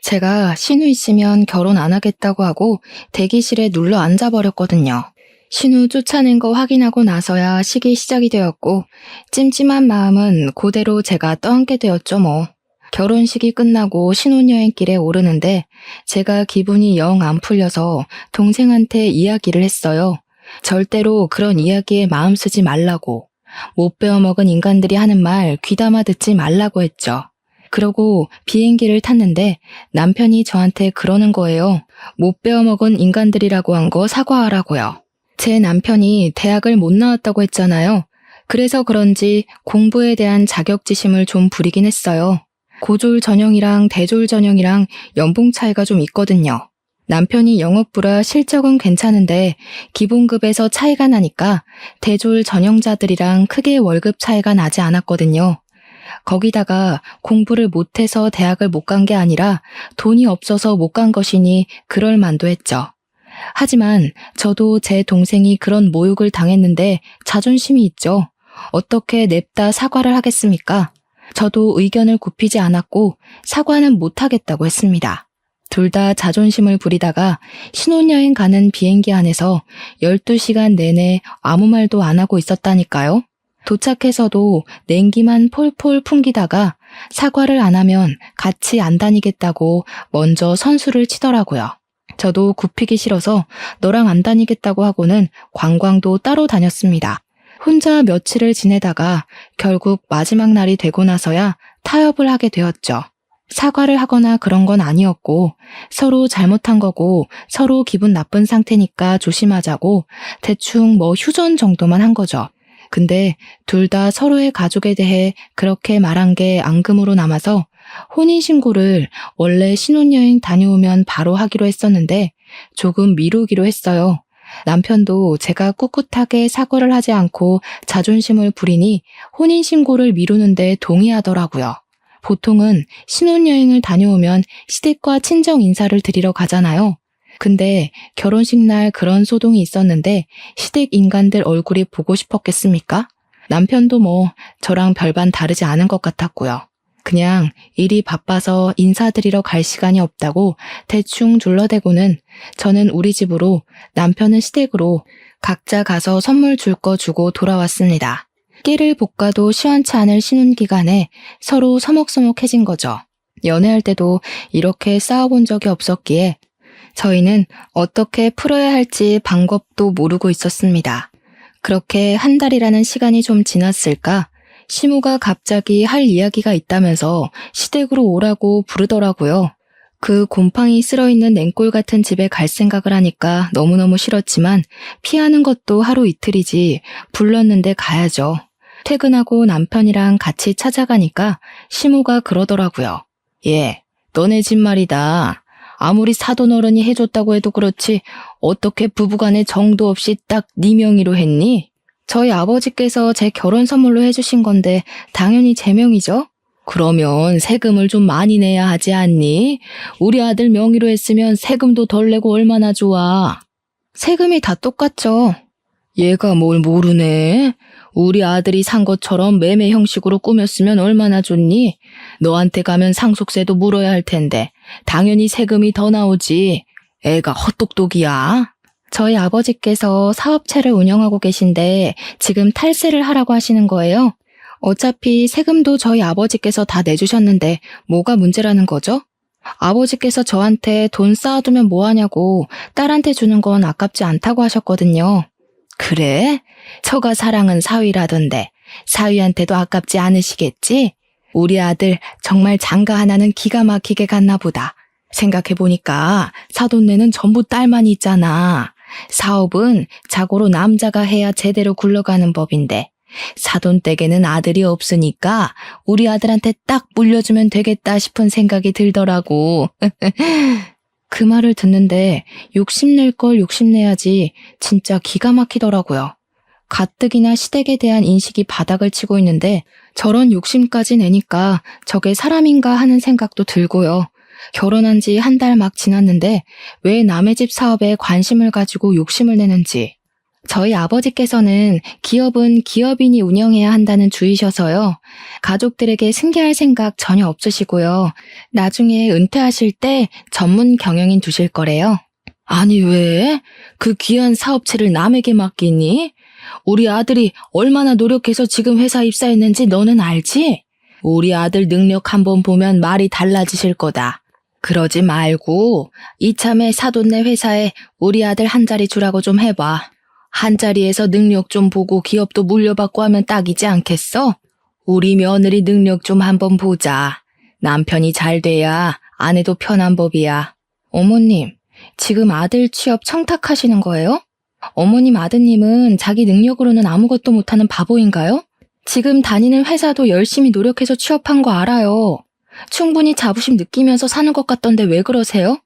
제가 신우 있으면 결혼 안 하겠다고 하고 대기실에 눌러 앉아버렸거든요. 신우 쫓아낸 거 확인하고 나서야 식이 시작이 되었고 찜찜한 마음은 그대로 제가 떠안게 되었죠 뭐. 결혼식이 끝나고 신혼여행길에 오르는데 제가 기분이 영 안 풀려서 동생한테 이야기를 했어요. 절대로 그런 이야기에 마음 쓰지 말라고. 못 배워먹은 인간들이 하는 말 귀담아 듣지 말라고 했죠. 그러고 비행기를 탔는데 남편이 저한테 그러는 거예요. 못 배워먹은 인간들이라고 한 거 사과하라고요. 제 남편이 대학을 못 나왔다고 했잖아요. 그래서 그런지 공부에 대한 자격지심을 좀 부리긴 했어요. 고졸 전형이랑 대졸 전형이랑 연봉 차이가 좀 있거든요. 남편이 영업부라 실적은 괜찮은데 기본급에서 차이가 나니까 대졸 전형자들이랑 크게 월급 차이가 나지 않았거든요. 거기다가 공부를 못해서 대학을 못 간 게 아니라 돈이 없어서 못 간 것이니 그럴 만도 했죠. 하지만 저도 제 동생이 그런 모욕을 당했는데 자존심이 있죠. 어떻게 냅다 사과를 하겠습니까? 저도 의견을 굽히지 않았고 사과는 못하겠다고 했습니다. 둘 다 자존심을 부리다가 신혼여행 가는 비행기 안에서 12시간 내내 아무 말도 안 하고 있었다니까요. 도착해서도 냉기만 폴폴 풍기다가 사과를 안 하면 같이 안 다니겠다고 먼저 선수를 치더라고요. 저도 굽히기 싫어서 너랑 안 다니겠다고 하고는 관광도 따로 다녔습니다. 혼자 며칠을 지내다가 결국 마지막 날이 되고 나서야 타협을 하게 되었죠. 사과를 하거나 그런 건 아니었고 서로 잘못한 거고 서로 기분 나쁜 상태니까 조심하자고 대충 휴전 정도만 한 거죠. 근데 둘 다 서로의 가족에 대해 그렇게 말한 게 앙금으로 남아서 혼인신고를 원래 신혼여행 다녀오면 바로 하기로 했었는데 조금 미루기로 했어요. 남편도 제가 꿋꿋하게 사과를 하지 않고 자존심을 부리니 혼인신고를 미루는데 동의하더라고요. 보통은 신혼여행을 다녀오면 시댁과 친정 인사를 드리러 가잖아요. 근데 결혼식 날 그런 소동이 있었는데 시댁 인간들 얼굴이 보고 싶었겠습니까? 남편도 저랑 별반 다르지 않은 것 같았고요. 그냥 일이 바빠서 인사드리러 갈 시간이 없다고 대충 둘러대고는 저는 우리 집으로 남편은 시댁으로 각자 가서 선물 줄 거 주고 돌아왔습니다. 끼를 볶아도 시원치 않을 신혼기간에 서로 서먹서먹해진 거죠. 연애할 때도 이렇게 싸워본 적이 없었기에 저희는 어떻게 풀어야 할지 방법도 모르고 있었습니다. 그렇게 한 달이라는 시간이 좀 지났을까? 시무가 갑자기 할 이야기가 있다면서 시댁으로 오라고 부르더라고요. 그 곰팡이 쓸어있는 냉골 같은 집에 갈 생각을 하니까 너무너무 싫었지만 피하는 것도 하루 이틀이지 불렀는데 가야죠. 퇴근하고 남편이랑 같이 찾아가니까 시무가 그러더라고요. 예, 너네 집 말이다. 아무리 사돈어른이 해줬다고 해도 그렇지 어떻게 부부간에 정도 없이 딱 네 명의로 했니? 저희 아버지께서 제 결혼 선물로 해주신 건데 당연히 제 명이죠. 그러면 세금을 좀 많이 내야 하지 않니? 우리 아들 명의로 했으면 세금도 덜 내고 얼마나 좋아. 세금이 다 똑같죠. 얘가 뭘 모르네. 우리 아들이 산 것처럼 매매 형식으로 꾸몄으면 얼마나 좋니? 너한테 가면 상속세도 물어야 할 텐데 당연히 세금이 더 나오지. 애가 헛똑똑이야. 저희 아버지께서 사업체를 운영하고 계신데 지금 탈세를 하라고 하시는 거예요. 어차피 세금도 저희 아버지께서 다 내주셨는데 뭐가 문제라는 거죠? 아버지께서 저한테 돈 쌓아두면 뭐하냐고 딸한테 주는 건 아깝지 않다고 하셨거든요. 그래? 처가 사랑은 사위라던데 사위한테도 아깝지 않으시겠지? 우리 아들 정말 장가 하나는 기가 막히게 갔나 보다. 생각해보니까 사돈네는 전부 딸만 있잖아. 사업은 자고로 남자가 해야 제대로 굴러가는 법인데 사돈 댁에는 아들이 없으니까 우리 아들한테 딱 물려주면 되겠다 싶은 생각이 들더라고. 그 말을 듣는데 욕심낼 걸 욕심내야지 진짜 기가 막히더라고요. 가뜩이나 시댁에 대한 인식이 바닥을 치고 있는데 저런 욕심까지 내니까 저게 사람인가 하는 생각도 들고요. 결혼한 지 한 달 막 지났는데 왜 남의 집 사업에 관심을 가지고 욕심을 내는지. 저희 아버지께서는 기업은 기업인이 운영해야 한다는 주의셔서요. 가족들에게 승계할 생각 전혀 없으시고요. 나중에 은퇴하실 때 전문 경영인 두실 거래요. 아니 왜? 그 귀한 사업체를 남에게 맡기니? 우리 아들이 얼마나 노력해서 지금 회사 입사했는지 너는 알지? 우리 아들 능력 한번 보면 말이 달라지실 거다. 그러지 말고 이참에 사돈네 회사에 우리 아들 한 자리 주라고 좀 해봐. 한 자리에서 능력 좀 보고 기업도 물려받고 하면 딱이지 않겠어? 우리 며느리 능력 좀 한번 보자. 남편이 잘 돼야 아내도 편한 법이야. 어머님, 지금 아들 취업 청탁하시는 거예요? 어머님 아드님은 자기 능력으로는 아무것도 못하는 바보인가요? 지금 다니는 회사도 열심히 노력해서 취업한 거 알아요. 충분히 자부심 느끼면서 사는 것 같던데 왜 그러세요?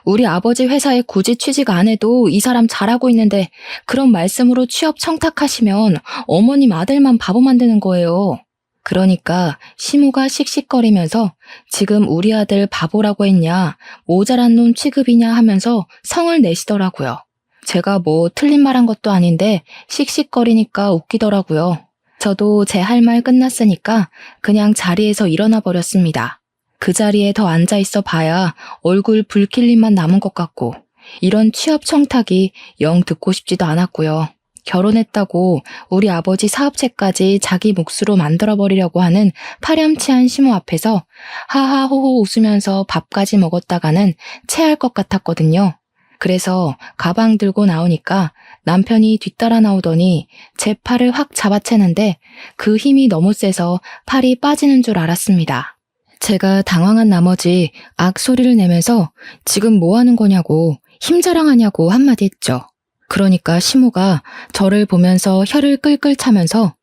우리 아버지 회사에 굳이 취직 안 해도 이 사람 잘하고 있는데 그런 말씀으로 취업 청탁하시면 어머님 아들만 바보 만드는 거예요. 그러니까 시무가 씩씩거리면서 지금 우리 아들 바보라고 했냐, 모자란 놈 취급이냐 하면서 성을 내시더라고요. 제가 뭐 틀린 말 한 것도 아닌데 씩씩거리니까 웃기더라고요. 저도 제 할 말 끝났으니까 그냥 자리에서 일어나 버렸습니다. 그 자리에 더 앉아 있어 봐야 얼굴 붉힐 일만 남은 것 같고 이런 취업 청탁이 영 듣고 싶지도 않았고요. 결혼했다고 우리 아버지 사업체까지 자기 몫으로 만들어버리려고 하는 파렴치한 시모 앞에서 하하호호 웃으면서 밥까지 먹었다가는 체할 것 같았거든요. 그래서 가방 들고 나오니까 남편이 뒤따라 나오더니 제 팔을 확 잡아채는데 그 힘이 너무 세서 팔이 빠지는 줄 알았습니다. 제가 당황한 나머지 악소리를 내면서 지금 뭐 하는 거냐고 힘자랑하냐고 한마디 했죠. 그러니까 시모가 저를 보면서 혀를 끌끌 차면서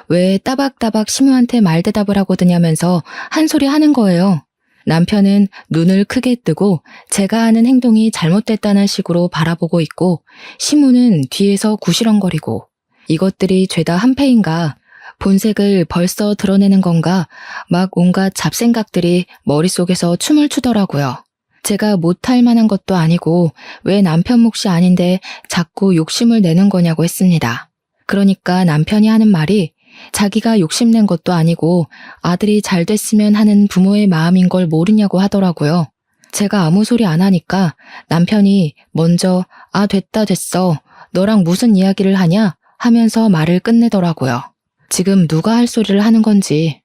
왜 따박따박 시모한테 말대답을 하거든냐면서 한 소리 하는 거예요. 남편은 눈을 크게 뜨고 제가 하는 행동이 잘못됐다는 식으로 바라보고 있고 시모는 뒤에서 구시렁거리고 이것들이 죄다 한패인가 본색을 벌써 드러내는 건가 막 온갖 잡생각들이 머릿속에서 춤을 추더라고요. 제가 못할 만한 것도 아니고 왜 남편 몫이 아닌데 자꾸 욕심을 내는 거냐고 했습니다. 그러니까 남편이 하는 말이 자기가 욕심낸 것도 아니고 아들이 잘 됐으면 하는 부모의 마음인 걸 모르냐고 하더라고요. 제가 아무 소리 안 하니까 남편이 먼저 아 됐어 너랑 무슨 이야기를 하냐 하면서 말을 끝내더라고요. 지금 누가 할 소리를 하는 건지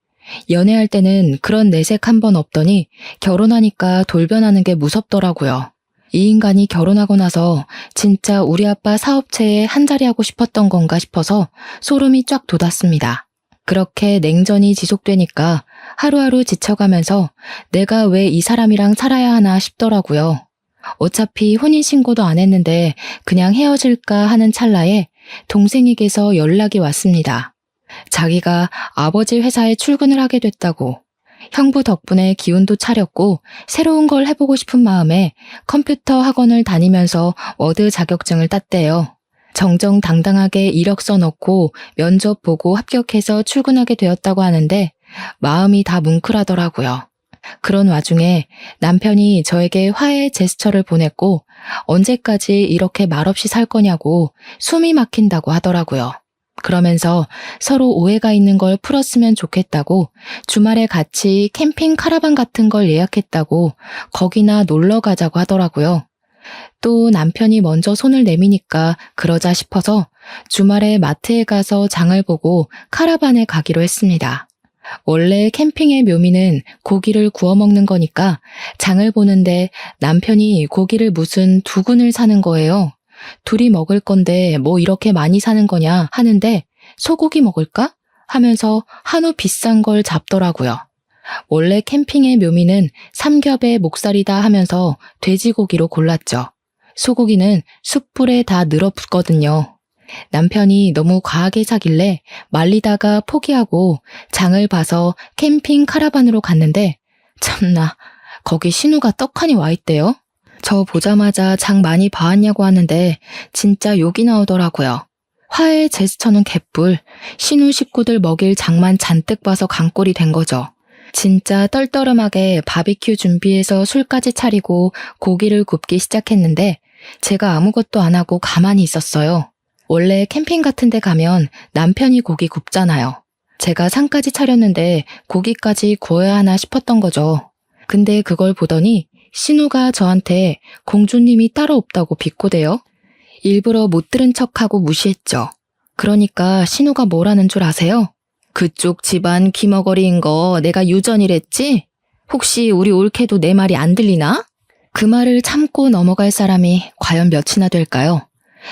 연애할 때는 그런 내색 한 번 없더니 결혼하니까 돌변하는 게 무섭더라고요. 이 인간이 결혼하고 나서 진짜 우리 아빠 사업체에 한자리 하고 싶었던 건가 싶어서 소름이 쫙 돋았습니다. 그렇게 냉전이 지속되니까 하루하루 지쳐가면서 내가 왜 이 사람이랑 살아야 하나 싶더라고요. 어차피 혼인신고도 안 했는데 그냥 헤어질까 하는 찰나에 동생에게서 연락이 왔습니다. 자기가 아버지 회사에 출근을 하게 됐다고. 형부 덕분에 기운도 차렸고 새로운 걸 해보고 싶은 마음에 컴퓨터 학원을 다니면서 워드 자격증을 땄대요. 정정당당하게 이력서 넣고 면접 보고 합격해서 출근하게 되었다고 하는데 마음이 다 뭉클하더라고요. 그런 와중에 남편이 저에게 화해 제스처를 보냈고 언제까지 이렇게 말없이 살 거냐고 숨이 막힌다고 하더라고요. 그러면서 서로 오해가 있는 걸 풀었으면 좋겠다고 주말에 같이 캠핑 카라반 같은 걸 예약했다고 거기나 놀러 가자고 하더라고요. 또 남편이 먼저 손을 내미니까 그러자 싶어서 주말에 마트에 가서 장을 보고 카라반에 가기로 했습니다. 원래 캠핑의 묘미는 고기를 구워 먹는 거니까 장을 보는데 남편이 고기를 무슨 2근을 사는 거예요. 둘이 먹을 건데 뭐 이렇게 많이 사는 거냐 하는데 소고기 먹을까? 하면서 한우 비싼 걸 잡더라고요. 원래 캠핑의 묘미는 삼겹의 목살이다 하면서 돼지고기로 골랐죠. 소고기는 숯불에 다 늘어붙거든요. 남편이 너무 과하게 사길래 말리다가 포기하고 장을 봐서 캠핑 카라반으로 갔는데 참나 거기 신우가 떡하니 와 있대요. 저 보자마자 장 많이 봐왔냐고 하는데 진짜 욕이 나오더라고요. 화해 제스처는 개뿔, 신우 식구들 먹일 장만 잔뜩 봐서 강꼴이 된 거죠. 진짜 떨떠름하게 바비큐 준비해서 술까지 차리고 고기를 굽기 시작했는데 제가 아무것도 안 하고 가만히 있었어요. 원래 캠핑 같은 데 가면 남편이 고기 굽잖아요. 제가 상까지 차렸는데 고기까지 구워야 하나 싶었던 거죠. 근데 그걸 보더니 신우가 저한테 공주님이 따로 없다고 비꼬대요. 일부러 못 들은 척하고 무시했죠. 그러니까 신우가 뭐라는 줄 아세요? 그쪽 집안 기머거리인 거 내가 유전이랬지? 혹시 우리 올케도 내 말이 안 들리나? 그 말을 참고 넘어갈 사람이 과연 몇이나 될까요?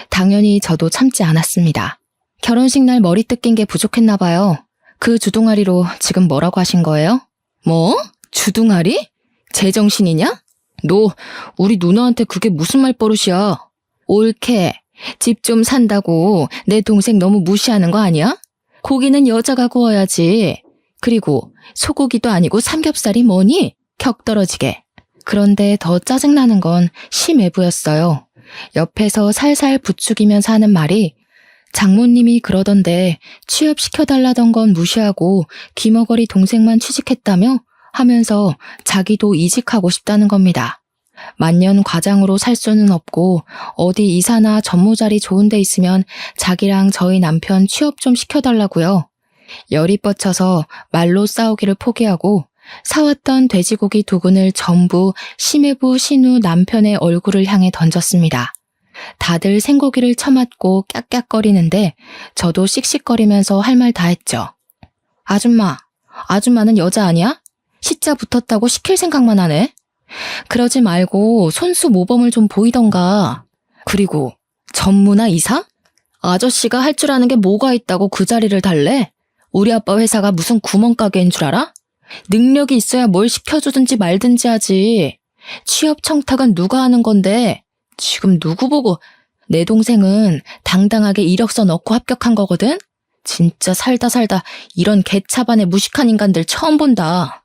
당연히 저도 참지 않았습니다. 결혼식 날 머리 뜯긴 게 부족했나 봐요. 그 주둥아리로 지금 뭐라고 하신 거예요? 뭐? 주둥아리? 제정신이냐? 너 우리 누나한테 그게 무슨 말버릇이야? 올케, 집 좀 산다고 내 동생 너무 무시하는 거 아니야? 고기는 여자가 구워야지. 그리고 소고기도 아니고 삼겹살이 뭐니? 격 떨어지게. 그런데 더 짜증나는 건 심애부였어요. 옆에서 살살 부추기면서 하는 말이 장모님이 그러던데 취업시켜달라던 건 무시하고 귀머거리 동생만 취직했다며 하면서 자기도 이직하고 싶다는 겁니다. 만년 과장으로 살 수는 없고 어디 이사나 전무자리 좋은 데 있으면 자기랑 저희 남편 취업 좀 시켜달라고요. 열이 뻗쳐서 말로 싸우기를 포기하고 사왔던 돼지고기 2근을 전부 심해부 신우 남편의 얼굴을 향해 던졌습니다. 다들 생고기를 처맞고 깍깍거리는데 저도 씩씩거리면서 할 말 다 했죠. 아줌마는 여자 아니야? 시자 붙었다고 시킬 생각만 하네. 그러지 말고 손수 모범을 좀 보이던가. 그리고 전무나 이사? 아저씨가 할 줄 아는 게 뭐가 있다고 그 자리를 달래? 우리 아빠 회사가 무슨 구멍가게인 줄 알아? 능력이 있어야 뭘 시켜주든지 말든지 하지. 취업 청탁은 누가 하는 건데 지금 누구 보고. 내 동생은 당당하게 이력서 넣고 합격한 거거든? 진짜 살다 이런 개차반의 무식한 인간들 처음 본다.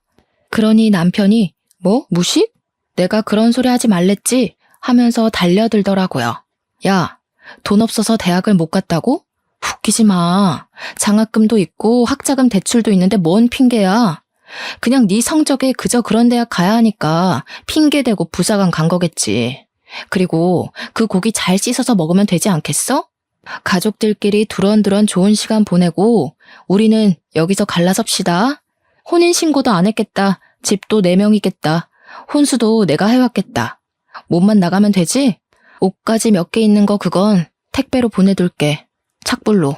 그러니 남편이 뭐? 무식? 내가 그런 소리 하지 말랬지? 하면서 달려들더라고요. 야, 돈 없어서 대학을 못 갔다고? 웃기지 마. 장학금도 있고 학자금 대출도 있는데 뭔 핑계야. 그냥 네 성적에 그저 그런 대학 가야 하니까 핑계대고 부사관 간 거겠지. 그리고 그 고기 잘 씻어서 먹으면 되지 않겠어? 가족들끼리 두런두런 좋은 시간 보내고 우리는 여기서 갈라섭시다. 혼인신고도 안 했겠다. 집도 4명이겠다. 혼수도 내가 해왔겠다. 몸만 나가면 되지? 옷까지 몇 개 있는 거 그건 택배로 보내둘게. 착불로.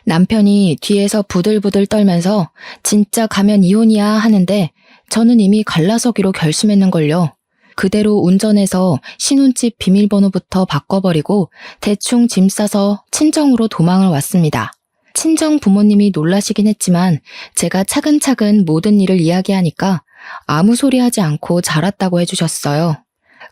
남편이 뒤에서 부들부들 떨면서 진짜 가면 이혼이야 하는데 저는 이미 갈라서기로 결심했는걸요. 그대로 운전해서 신혼집 비밀번호부터 바꿔버리고 대충 짐 싸서 친정으로 도망을 왔습니다. 친정 부모님이 놀라시긴 했지만 제가 차근차근 모든 일을 이야기하니까 아무 소리 하지 않고 잘 왔다고 해주셨어요.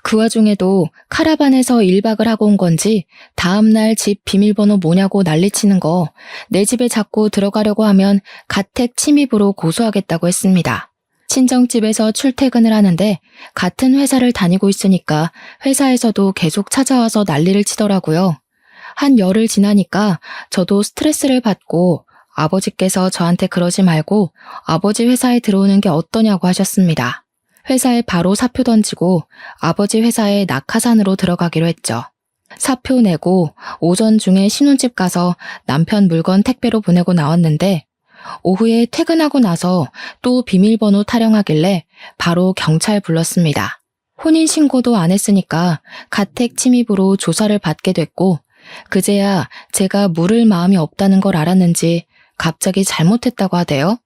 그 와중에도 카라반에서 1박을 하고 온 건지 다음날 집 비밀번호 뭐냐고 난리치는 거 내 집에 자꾸 들어가려고 하면 가택 침입으로 고소하겠다고 했습니다. 친정집에서 출퇴근을 하는데 같은 회사를 다니고 있으니까 회사에서도 계속 찾아와서 난리를 치더라고요. 한 열흘 지나니까 저도 스트레스를 받고 아버지께서 저한테 그러지 말고 아버지 회사에 들어오는 게 어떠냐고 하셨습니다. 회사에 바로 사표 던지고 아버지 회사에 낙하산으로 들어가기로 했죠. 사표 내고 오전 중에 신혼집 가서 남편 물건 택배로 보내고 나왔는데 오후에 퇴근하고 나서 또 비밀번호 타령하길래 바로 경찰 불렀습니다. 혼인신고도 안 했으니까 가택 침입으로 조사를 받게 됐고 그제야 제가 물을 마음이 없다는 걸 알았는지 갑자기 잘못했다고 하대요.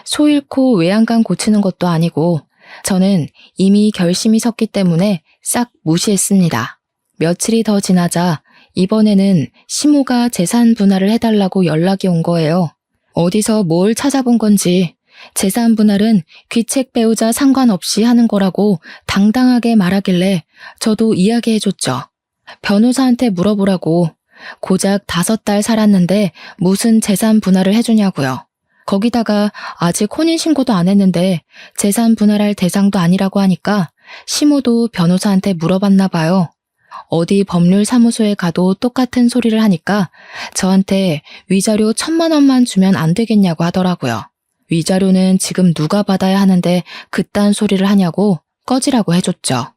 소 잃고 외양간 고치는 것도 아니고 저는 이미 결심이 섰기 때문에 싹 무시했습니다. 며칠이 더 지나자 이번에는 시모가 재산 분할을 해달라고 연락이 온 거예요. 어디서 뭘 찾아본 건지 재산 분할은 귀책 배우자 상관없이 하는 거라고 당당하게 말하길래 저도 이야기해줬죠. 변호사한테 물어보라고. 고작 5달 살았는데 무슨 재산 분할을 해주냐고요. 거기다가 아직 혼인신고도 안 했는데 재산 분할할 대상도 아니라고 하니까 시모도 변호사한테 물어봤나 봐요. 어디 법률사무소에 가도 똑같은 소리를 하니까 저한테 위자료 1,000만 원만 주면 안 되겠냐고 하더라고요. 위자료는 지금 누가 받아야 하는데 그딴 소리를 하냐고 꺼지라고 해줬죠.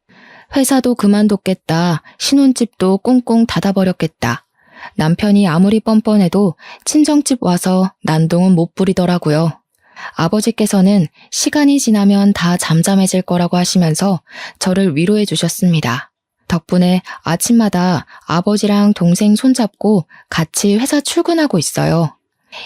회사도 그만뒀겠다. 신혼집도 꽁꽁 닫아버렸겠다. 남편이 아무리 뻔뻔해도 친정집 와서 난동은 못 부리더라고요. 아버지께서는 시간이 지나면 다 잠잠해질 거라고 하시면서 저를 위로해 주셨습니다. 덕분에 아침마다 아버지랑 동생 손잡고 같이 회사 출근하고 있어요.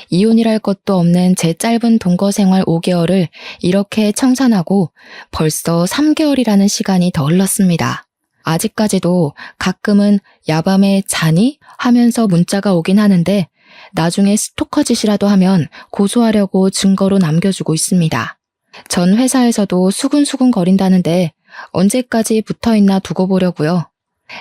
이혼이랄 것도 없는 제 짧은 동거 생활 5개월을 이렇게 청산하고 벌써 3개월이라는 시간이 더 흘렀습니다. 아직까지도 가끔은 야밤에 자니? 하면서 문자가 오긴 하는데 나중에 스토커 짓이라도 하면 고소하려고 증거로 남겨주고 있습니다. 전 회사에서도 수근수근 거린다는데 언제까지 붙어있나 두고 보려고요.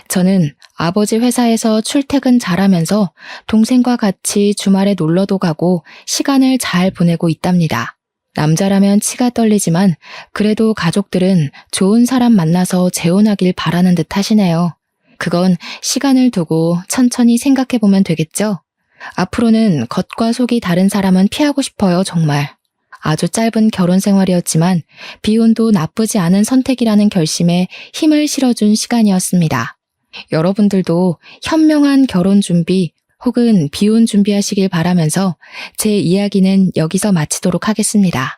저는 아버지 회사에서 출퇴근 잘하면서 동생과 같이 주말에 놀러도 가고 시간을 잘 보내고 있답니다. 남자라면 치가 떨리지만 그래도 가족들은 좋은 사람 만나서 재혼하길 바라는 듯 하시네요. 그건 시간을 두고 천천히 생각해보면 되겠죠? 앞으로는 겉과 속이 다른 사람은 피하고 싶어요, 정말. 아주 짧은 결혼 생활이었지만 비혼도 나쁘지 않은 선택이라는 결심에 힘을 실어준 시간이었습니다. 여러분들도 현명한 결혼 준비 혹은 비혼 준비하시길 바라면서 제 이야기는 여기서 마치도록 하겠습니다.